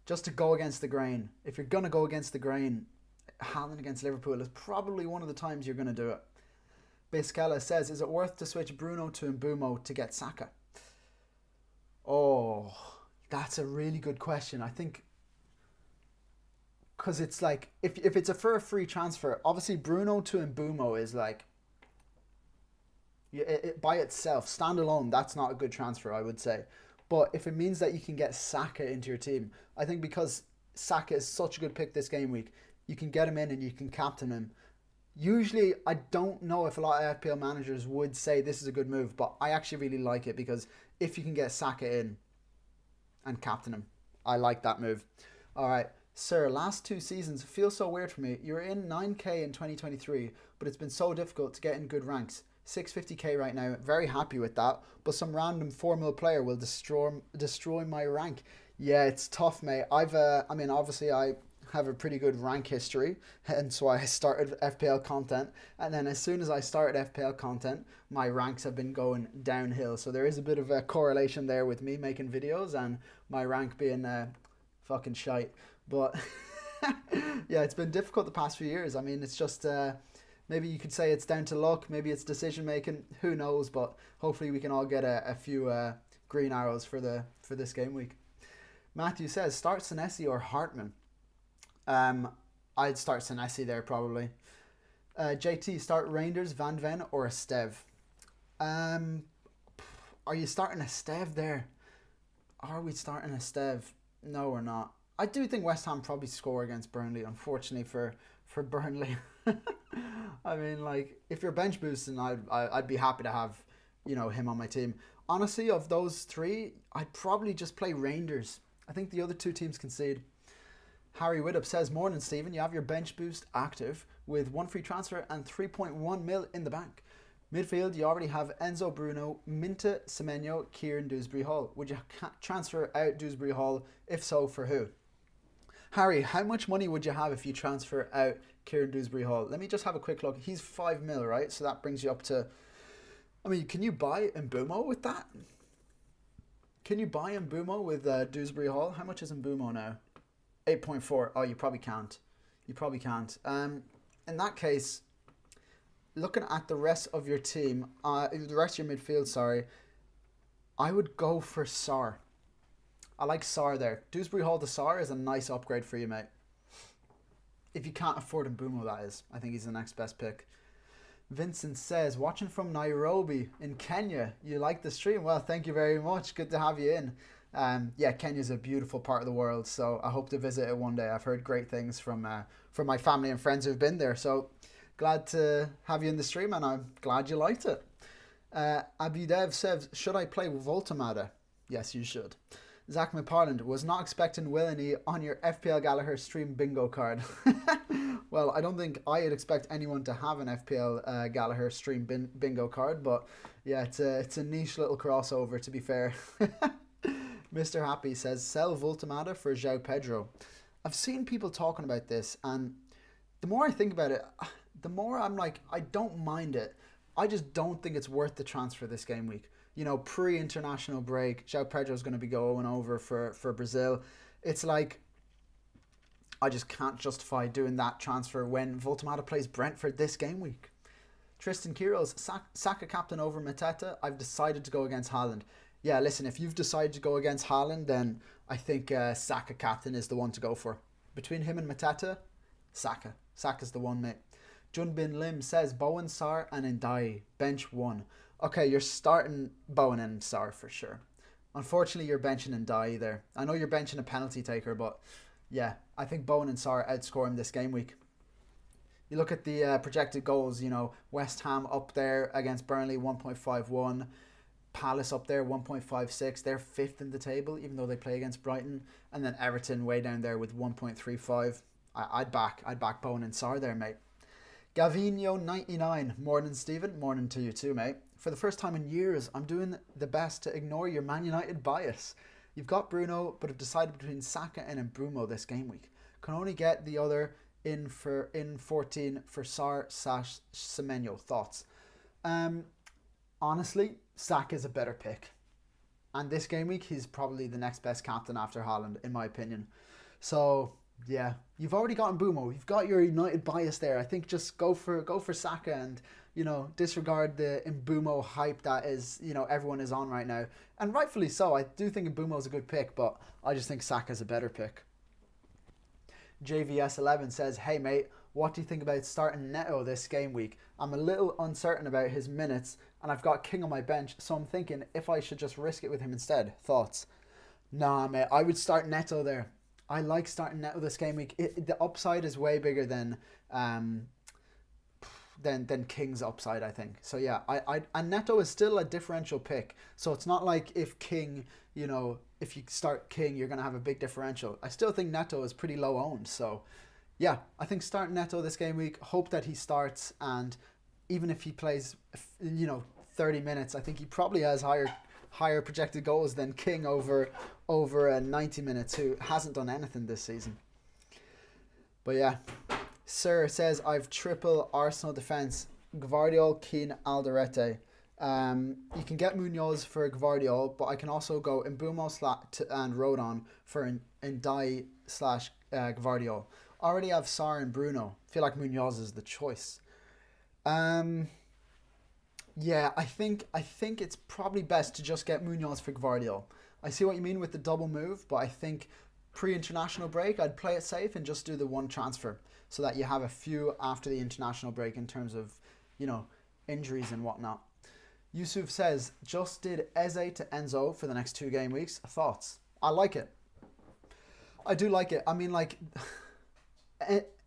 Just to go against the grain. If you're going to go against the grain, Haaland against Liverpool is probably one of the times you're going to do it. Biscala says, is it worth to switch Bruno to Mbumo to get Saka? Oh, that's a really good question. I think because it's if it's for a free transfer, obviously Bruno to Mbumo is by itself, standalone, that's not a good transfer, I would say. But if it means that you can get Saka into your team, I think because Saka is such a good pick this game week, you can get him in and you can captain him. Usually, I don't know if a lot of FPL managers would say this is a good move, but I actually really like it because if you can get Saka in and captain him, I like that move. All right, sir, last 2 seasons feel so weird for me. You're in 9k in 2023, but it's been so difficult to get in good ranks. 650k right now, very happy with that, but some random 4 mil player will destroy my rank. Yeah, it's tough, mate. Obviously I have a pretty good rank history, hence why I started FPL content, and then as soon as I started FPL content, my ranks have been going downhill, so there is a bit of a correlation there with me making videos and my rank being fucking shite, but yeah, it's been difficult the past few years. It's just Maybe you could say it's down to luck. Maybe it's decision making. Who knows? But hopefully we can all get a few green arrows for this game week. Matthew says, start Senesi or Hartman. I'd start Senesi there probably. JT, start Reinders, Van Ven, or a Stev. Are you starting a Stev there? Are we starting a Stev? No, we're not. I do think West Ham probably score against Burnley, unfortunately for Burnley. I mean, like, if you're bench boosting, I'd be happy to have, him on my team. Honestly, of those three, I'd probably just play Rangers. I think the other two teams concede. Harry Widdop says, morning, Stephen. You have your bench boost active with 1 free transfer and 3.1 mil in the bank. Midfield, you already have Enzo Bruno, Minta, Semenyo, Kieran, Dewsbury Hall. Would you transfer out Dewsbury Hall? If so, for who? Harry, how much money would you have if you transfer out Kieran Dewsbury Hall? Let me just have a quick look. He's 5 mil, right? So that brings you up to... I mean, can you buy Mbumo with that? Can you buy Mbumo with Dewsbury Hall? How much is Mbumo now? 8.4. Oh, you probably can't. You probably can't. In that case, looking at the rest of your team, the rest of your midfield, sorry, I would go for Sarr. I like Sarr there. Dewsbury Hall to Sarr is a nice upgrade for you, mate. If you can't afford Mbumo, that is. I think he's the next best pick. Vincent says, watching from Nairobi in Kenya. You like the stream? Well, thank you very much. Good to have you in. Yeah, Kenya's a beautiful part of the world, so I hope to visit it one day. I've heard great things from my family and friends who've been there, so glad to have you in the stream, and I'm glad you liked it. Abidev says, should I play Voltamada? Yes, you should. Zach McParland, was not expecting Willany on your FPL Gallagher stream bingo card. Well, I don't think I'd expect anyone to have an FPL Gallagher stream bingo card, but yeah, it's a niche little crossover, to be fair. Mr. Happy says, sell Voltamada for João Pedro. I've seen people talking about this, and the more I think about it, the more I'm like, I don't mind it. I just don't think it's worth the transfer this game week. Pre-international break, João Pedro's going to be going over for Brazil. It's like, I just can't justify doing that transfer when Voltamada plays Brentford this game week. Tristan Kiros, Saka captain over Mateta. I've decided to go against Haaland. Yeah, listen, if you've decided to go against Haaland, then I think Saka captain is the one to go for. Between him and Mateta, Saka. Saka's the one, mate. Junbin Lim says, Bowen, Sarr and Ndiaye, bench 1. Okay, you're starting Bowen and Sarr for sure. Unfortunately, you're benching Ndiaye there. I know you're benching a penalty taker, but yeah, I think Bowen and Sarr outscore him this game week. You look at the projected goals, West Ham up there against Burnley, 1.51. Palace up there, 1.56. They're 5th in the table, even though they play against Brighton. And then Everton way down there with 1.35. I'd back Bowen and Sarr there, mate. Gavinho99, morning Stephen, morning to you too, mate. For the first time in years, I'm doing the best to ignore your Man United bias. You've got Bruno, but have decided between Saka and Mbumo this game week. Can only get the other in 14 for Sarr/Semenyo. Thoughts? Honestly, Saka's a better pick. And this game week, he's probably the next best captain after Haaland, in my opinion. So, yeah, you've already got Mbumo. You've got your United bias there. I think just go for Saka and, disregard the Mbumo hype that is, everyone is on right now. And rightfully so. I do think Mbumo's a good pick, but I just think Saka's a better pick. JVS11 says, hey, mate, what do you think about starting Neto this game week? I'm a little uncertain about his minutes, and I've got King on my bench, so I'm thinking if I should just risk it with him instead. Thoughts? Nah, mate, I would start Neto there. I like starting Neto this game week. The upside is way bigger than King's upside, I think. So yeah, and Neto is still a differential pick. So it's not like if King, if you start King, you're going to have a big differential. I still think Neto is pretty low owned. So yeah, I think start Neto this game week. Hope that he starts, and even if he plays, 30 minutes, I think he probably has higher projected goals than King over 90 minutes, who hasn't done anything this season. But yeah, Sir says, I've triple Arsenal defence, Gvardiol, Keane, Alderete. You can get Munoz for Gvardiol, but I can also go Mbumo and Rodon for Ndiaye/Gvardiol. Already have Sarr and Bruno. Feel like Munoz is the choice. Um, yeah, I think it's probably best to just get Munoz for Gvardiol. I see what you mean with the double move, but I think pre-international break I'd play it safe and just do the one transfer so that you have a few after the international break in terms of, you know, injuries and whatnot. Yusuf says, just did Eze to Enzo for the next 2 game weeks. Thoughts? I like it. I do like it. I mean, like,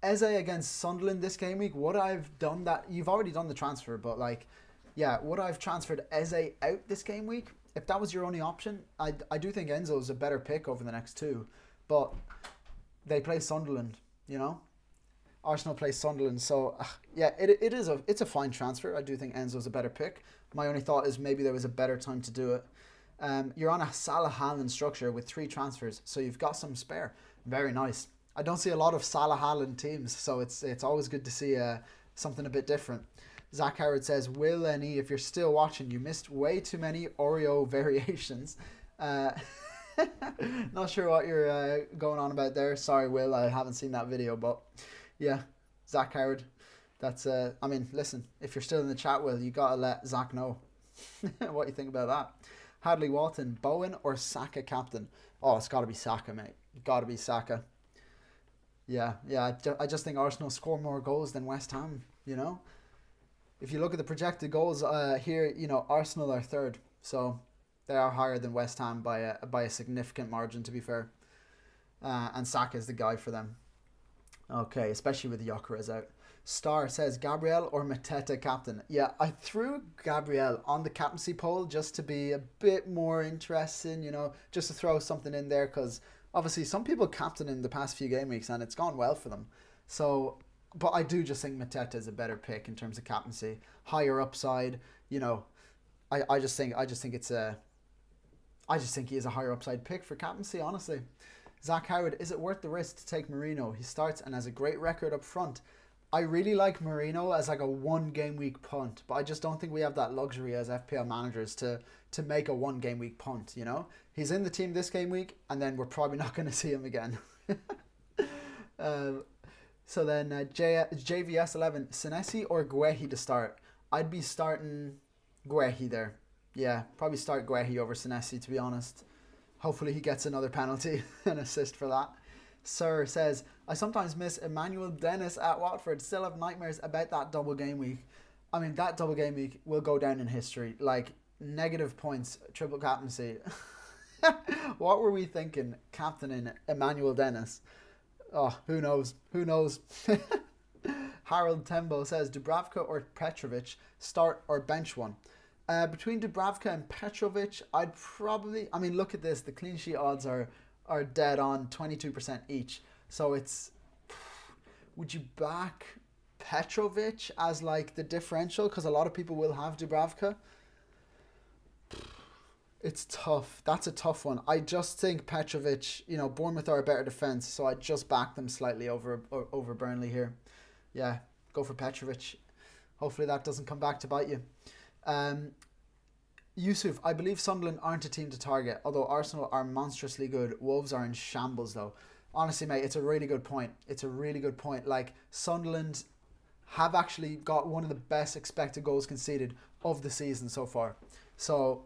Eze against Sunderland this game week, would I've done that? You've already done the transfer, but like, yeah, would I've transferred Eze out this game week? If that was your only option, I do think Enzo's a better pick over the next two. But they play Sunderland, you know? Arsenal plays Sunderland, so yeah, it's a fine transfer. I do think Enzo's a better pick. My only thought is maybe there was a better time to do it. You're on a Salah Haaland structure with 3 transfers, so you've got some spare. Very nice. I don't see a lot of Salah Haaland teams, so it's always good to see something a bit different. Zach Howard says, Will and E, if you're still watching, you missed way too many Oreo variations. Not sure what you're going on about there. Sorry, Will, I haven't seen that video, but yeah, Zach Howard. That's I mean, listen, if you're still in the chat, Will, you gotta let Zach know what you think about that. Hadley Walton, Bowen or Saka captain? Oh, it's got to be Saka, mate. Got to be Saka. Yeah. I just think Arsenal score more goals than West Ham. You know, if you look at the projected goals here, you know, Arsenal are third, so they are higher than West Ham by a significant margin, to be fair. And Saka is the guy for them. Okay, especially with Gyökeres out. Star says, Gabriel or Mateta captain? Yeah, I threw Gabriel on the captaincy poll just to be a bit more interesting, you know, just to throw something in there, because obviously some people captain in the past few game weeks and it's gone well for them. So, but I do just think Mateta is a better pick in terms of captaincy, higher upside. You know, I just think he is a higher upside pick for captaincy, honestly. Zach Howard, is it worth the risk to take Marino? He starts and has a great record up front. I really like Marino as like a 1 game week punt, but I just don't think we have that luxury as FPL managers to make a 1 game week punt, you know? He's in the team this game week, and then we're probably not going to see him again. So then JVS11, Senesi or Guehi to start? I'd be starting Guehi there. Yeah, probably start Guehi over Senesi, to be honest. Hopefully he gets another penalty and assist for that. Sir says, I sometimes miss Emmanuel Dennis at Watford. Still have nightmares about that double game week. I mean, that double game week will go down in history. Like, negative points, triple captaincy. What were we thinking, captaining Emmanuel Dennis? Oh, who knows? Who knows? Harold Tembo says, Dubravka or Petrovic, start or bench one? Between Dubravka and Petrovic, I'd probably... I mean, look at this. The clean sheet odds are dead on, 22% each. So it's... Would you back Petrovic as like the differential? Because a lot of people will have Dubravka. It's tough. That's a tough one. I just think Petrovic, you know, Bournemouth are a better defence, so I just back them slightly over Burnley here. Yeah, go for Petrovic. Hopefully that doesn't come back to bite you. Yusuf, I believe Sunderland aren't a team to target, although Arsenal are monstrously good. Wolves are in shambles though. Honestly, mate, it's a really good point. It's a really good point. Like, Sunderland have actually got one of the best expected goals conceded of the season so far. So,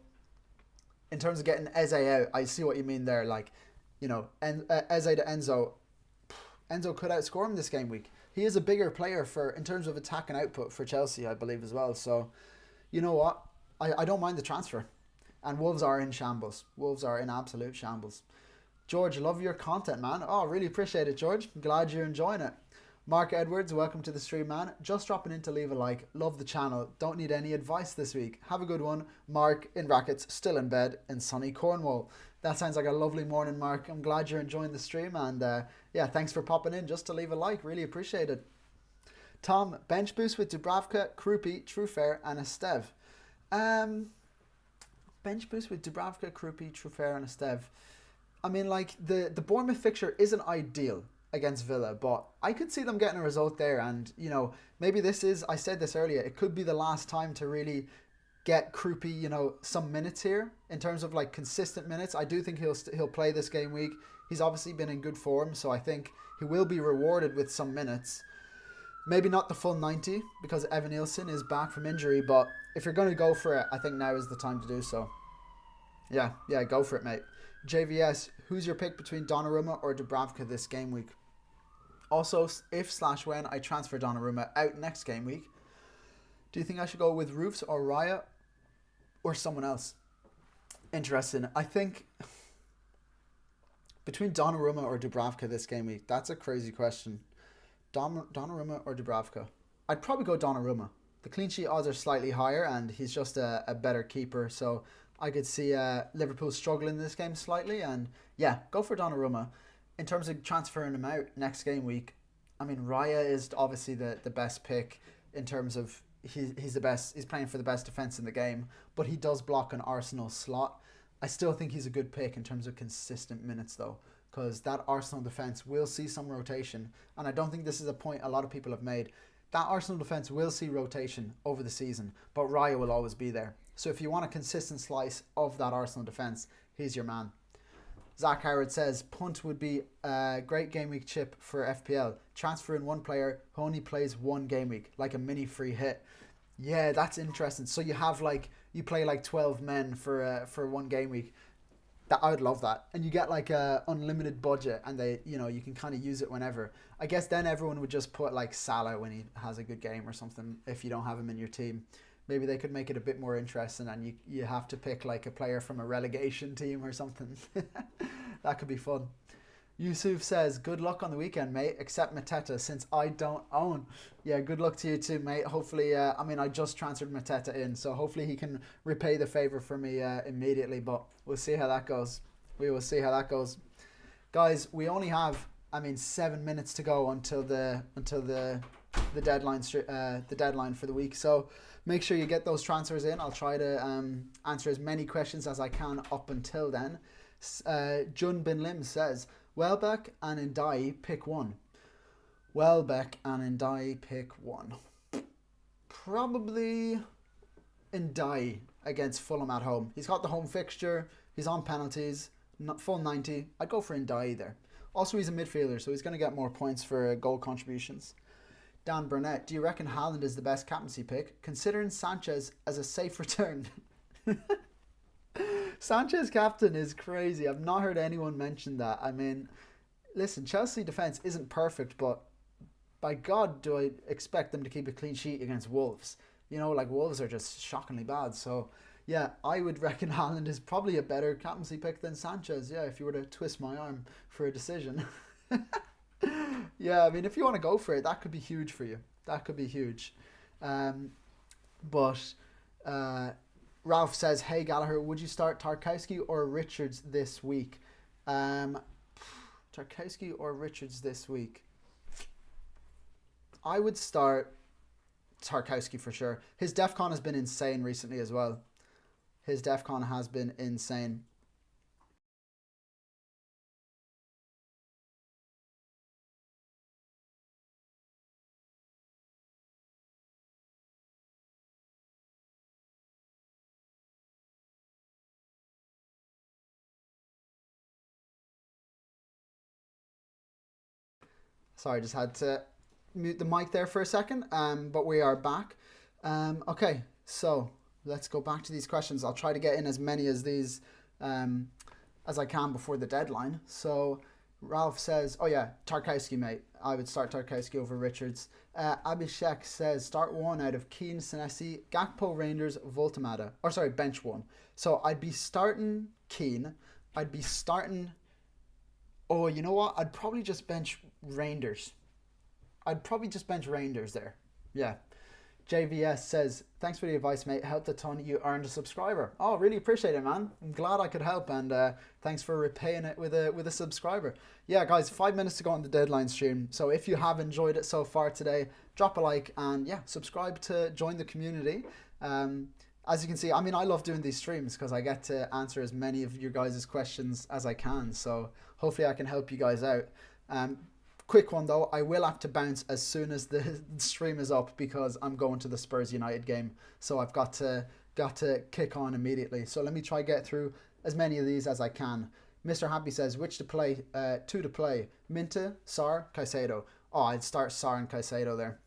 in terms of getting Eze out, I see what you mean there. Like, you know, Eze to Enzo. Enzo could outscore him this game week. He is a bigger player in terms of attack and output for Chelsea, I believe, as well. So, you know what? I don't mind the transfer. And Wolves are in shambles. Wolves are in absolute shambles. George, love your content, man. Oh, really appreciate it, George. I'm glad you're enjoying it. Mark Edwards, welcome to the stream, man. Just dropping in to leave a like. Love the channel. Don't need any advice this week. Have a good one. Mark, in brackets, still in bed in sunny Cornwall. That sounds like a lovely morning, Mark. I'm glad you're enjoying the stream. And yeah, thanks for popping in just to leave a like. Really appreciate it. Tom, bench boost with Dubravka, Krupi, Trufair, and Estev. Bench boost with Dubravka, Krupi, Trufair, and Estev. I mean, like, the Bournemouth fixture isn't ideal against Villa, but I could see them getting a result there. And, you know, maybe this is, I said this earlier, it could be the last time to really get Krupi, you know, some minutes here in terms of like consistent minutes. I do think he'll play this game week. He's obviously been in good form, so I think he will be rewarded with some minutes. Maybe not the full 90 because Evan Nielsen is back from injury, but if you're going to go for it, I think now is the time to do so. Yeah, go for it, mate. JVS, who's your pick between Donnarumma or Dubravka this game week? Also, if/when I transfer Donnarumma out next game week, do you think I should go with Roofs or Raya or someone else? Interesting. I think between Donnarumma or Dubravka this game week, that's a crazy question. Donnarumma or Dubravka? I'd probably go Donnarumma. The clean sheet odds are slightly higher and he's just a better keeper, so I could see Liverpool struggling this game slightly, and yeah, go for Donnarumma. In terms of transferring him out next game week, I mean, Raya is obviously the best pick in terms of he's the best. He's playing for the best defense in the game, but he does block an Arsenal slot. I still think he's a good pick in terms of consistent minutes, though, because that Arsenal defense will see some rotation, and I don't think this is a point a lot of people have made. That Arsenal defense will see rotation over the season, but Raya will always be there. So if you want a consistent slice of that Arsenal defense, he's your man. Zach Howard says, punt would be a great game week chip for FPL. Transfer in one player who only plays one game week, like a mini free hit. Yeah, that's interesting. So you have you play 12 men for one game week. I would love that. And you get a unlimited budget, and you can kind of use it whenever. I guess then everyone would just put Salah when he has a good game or something if you don't have him in your team. Maybe they could make it a bit more interesting, and you have to pick a player from a relegation team or something. That could be fun. Yusuf says, good luck on the weekend, mate, except Mateta, since I don't own. Yeah, good luck to you too, mate. Hopefully, I just transferred Mateta in, so hopefully he can repay the favour for me immediately, but we'll see how that goes. We will see how that goes. Guys, we only have, 7 minutes to go until the deadline for the week, so make sure you get those transfers in. I'll try to answer as many questions as I can up until then. Jun Bin Lim says, Welbeck and Ndai pick one. Welbeck and Ndai pick one. Probably Ndai against Fulham at home. He's got the home fixture. He's on penalties. Full 90. I'd go for Ndai there. Also, he's a midfielder, so he's going to get more points for goal contributions. Dan Burnett, do you reckon Haaland is the best captaincy pick, considering Sanchez as a safe return? Sanchez captain is crazy. I've not heard anyone mention that. Listen, Chelsea defence isn't perfect, but by God do I expect them to keep a clean sheet against Wolves. Wolves are just shockingly bad. So, yeah, I would reckon Haaland is probably a better captaincy pick than Sanchez, yeah, if you were to twist my arm for a decision. Yeah, if you want to go for it, that could be huge for you. That could be huge. Ralph says, hey Gallagher, would you start Tarkowski or Richards this week? Tarkowski or Richards this week? I would start Tarkowski for sure. His DEFCON has been insane recently as well. His DEFCON has been insane. Sorry, just had to mute the mic there for a second, but we are back. Okay, so let's go back to these questions. I'll try to get in as many as these as I can before the deadline. So Ralph says, oh yeah, Tarkowski, mate. I would start Tarkowski over Richards. Abhishek says, start one out of Keane, Senesi, Gakpo, Rangers, Voltamada. Or sorry, bench one. So I'd be starting Keane. I'd be starting... Oh, you know what? I'd probably just bench Rangers. There. Yeah. JVS says, thanks for the advice, mate. Helped a ton. You earned a subscriber. Oh, really appreciate it, man. I'm glad I could help, and thanks for repaying it with a subscriber. Yeah, guys, 5 minutes to go on the deadline stream. So if you have enjoyed it so far today, drop a like and yeah, subscribe to join the community. As you can see, I love doing these streams because I get to answer as many of your guys' questions as I can. So hopefully I can help you guys out. Quick one though, I will have to bounce as soon as the stream is up because I'm going to the Spurs United game. So I've got to kick on immediately. So let me try get through as many of these as I can. Mr. Happy says, which to play? Two to play. Minta, Sar, Caicedo. Oh, I'd start Sar and Caicedo there.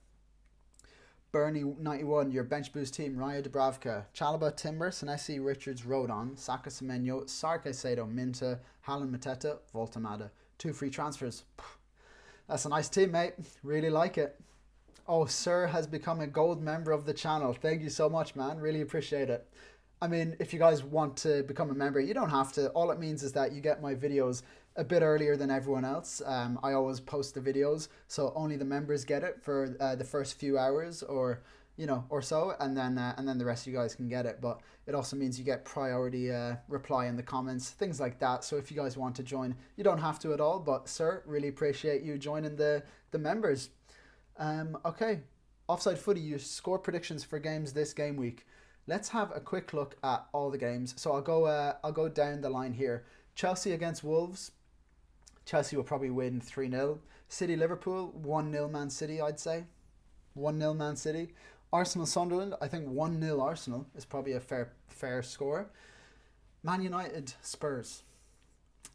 Bernie91, your bench boost team, Raya Dubravka, Chalaba, Timber, Senesi, Richards, Rodon, Saka, Semenyo, Sarke, Sado, Minta, Haaland, Mateta, Voltamada. 2 free transfers. That's a nice team, mate. Really like it. Oh, Sir has become a gold member of the channel. Thank you so much, man. Really appreciate it. I mean, if you guys want to become a member, you don't have to. All it means is that you get my videos a bit earlier than everyone else. I always post the videos, so only the members get it for the first few hours, or so, and then the rest of you guys can get it. But it also means you get priority reply in the comments, things like that. So if you guys want to join, you don't have to at all. But Sir, really appreciate you joining the members. Okay, Offside Footy, your score predictions for games this game week. Let's have a quick look at all the games. So I'll go down the line here. Chelsea against Wolves. Chelsea will probably win 3-0. City Liverpool 1-0 Man City, I'd say. 1-0 Man City. Arsenal Sunderland, I think 1-0 Arsenal is probably a fair score. Man United Spurs.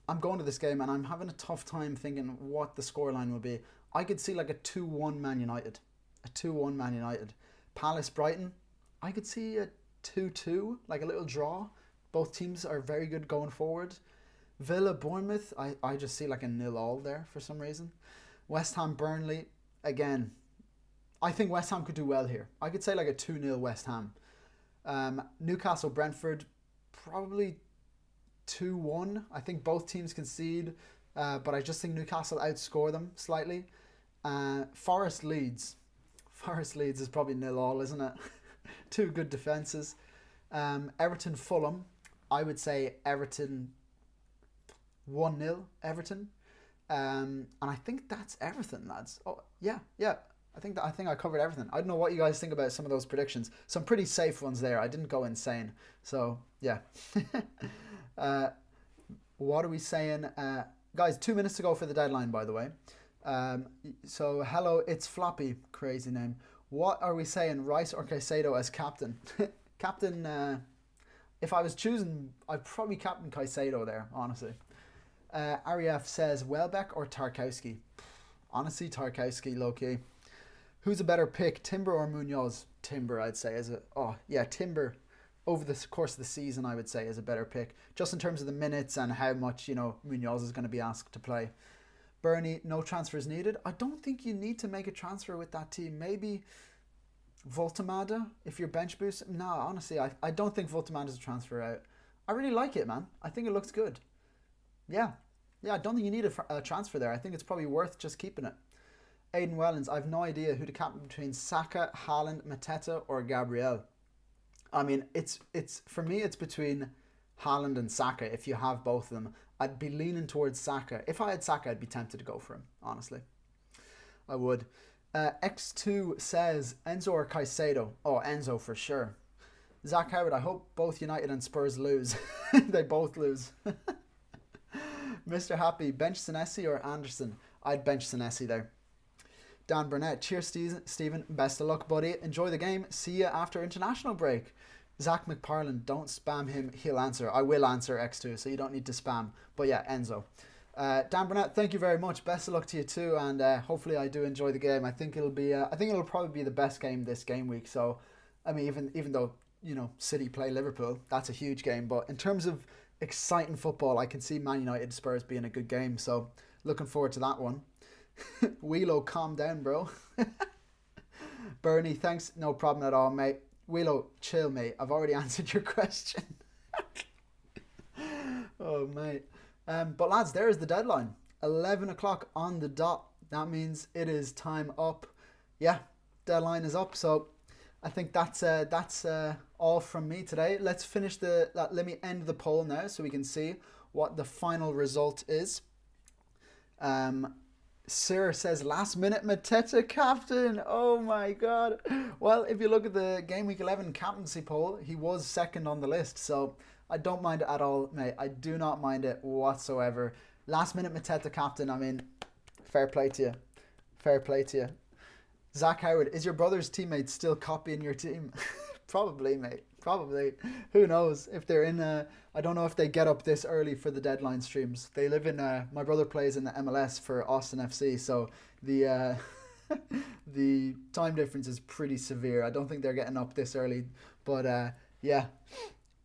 I'm going to this game and I'm having a tough time thinking what the scoreline will be. I could see like a 2-1 Man United. A 2-1 Man United. Palace Brighton. I could see a 2-2, like a little draw. Both teams are very good going forward. Villa Bournemouth. I just see like a 0-0 there for some reason. West Ham Burnley. Again, I think West Ham could do well here. I could say like a 2-0 West Ham. Newcastle Brentford. Probably 2-1. I think both teams concede. But I just think Newcastle outscore them slightly. Forest Leeds. Forest Leeds is probably 0-0, isn't it? 2 good defences. Everton Fulham. I would say Everton 1-0 Everton. And I think that's everything, lads. Oh, yeah. I think I covered everything. I don't know what you guys think about some of those predictions. Some pretty safe ones there. I didn't go insane. So, yeah. What are we saying? Guys, 2 minutes to go for the deadline, by the way. So, hello, it's Floppy. Crazy name. What are we saying? Rice or Caicedo as captain? Captain, if I was choosing, I'd probably captain Caicedo there, honestly. Arief says, Welbeck or Tarkowski? Honestly, Tarkowski, low-key. Who's a better pick, Timber or Munoz? Timber, I'd say. Timber. Over the course of the season, I would say, is a better pick. Just in terms of the minutes and how much, Munoz is going to be asked to play. Bernie, no transfers needed. I don't think you need to make a transfer with that team. Maybe Voltamada, if you're bench boost. No, honestly, I don't think Voltamada's a transfer out. I really like it, man. I think it looks good. Yeah, I don't think you need a transfer there. I think it's probably worth just keeping it. Aidan Wellens, I have no idea who to captain between Saka, Haaland, Mateta, or Gabriel. I mean, it's for me, it's between Haaland and Saka. If you have both of them, I'd be leaning towards Saka. If I had Saka, I'd be tempted to go for him, honestly. I would. X2 says, Enzo or Caicedo? Oh, Enzo for sure. Zach Howard, I hope both United and Spurs lose. They both lose. Mr. Happy, bench Senesi or Anderson? I'd bench Senesi there. Dan Burnett, cheers Stephen, best of luck buddy, enjoy the game, see you after international break. Zach McParland, don't spam him, he'll answer. I will answer X2, so you don't need to spam. But yeah, Enzo. Dan Burnett, thank you very much, best of luck to you too, and hopefully I do enjoy the game. I think it'll probably be the best game this game week. So I mean, even though City play Liverpool, that's a huge game, but in terms of exciting football, I can see Man United Spurs being a good game, so looking forward to that one. Wheelo, calm down, bro. Bernie, thanks. No problem at all, mate. Wheelo, chill, mate. I've already answered your question. Oh, mate. But lads, there is the deadline. 11 o'clock on the dot. That means it is time up. Yeah, deadline is up. So I think that's all from me today. Let's finish let me end the poll now so we can see what the final result is. Sir says last minute Mateta captain. Oh my god. Well, if you look at the Game Week 11 captaincy poll, he was second on the list. So I don't mind it at all, mate. I do not mind it whatsoever. Last minute Mateta captain. I mean, fair play to you. Fair play to you. Zach Howard, is your brother's teammate still copying your team? Probably, mate. Probably. Who knows if they're in I don't know if they get up this early for the deadline streams. They live in my brother plays in the MLS for Austin FC, so the The time difference is pretty severe. I don't think they're getting up this early, but yeah,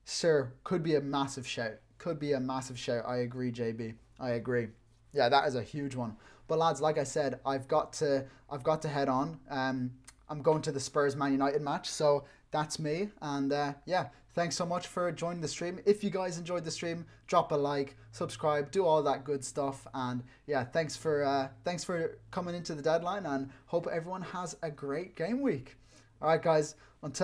sir, could be a massive shout. Could be a massive shout. I agree, JB. I agree. Yeah, that is a huge one. But lads, like I said, I've got to head on. I'm going to the Spurs Man United match, so that's me. And yeah, thanks so much for joining the stream. If you guys enjoyed the stream, drop a like, subscribe, do all that good stuff. And yeah, thanks for coming into the deadline, and hope everyone has a great game week. All right, guys. Until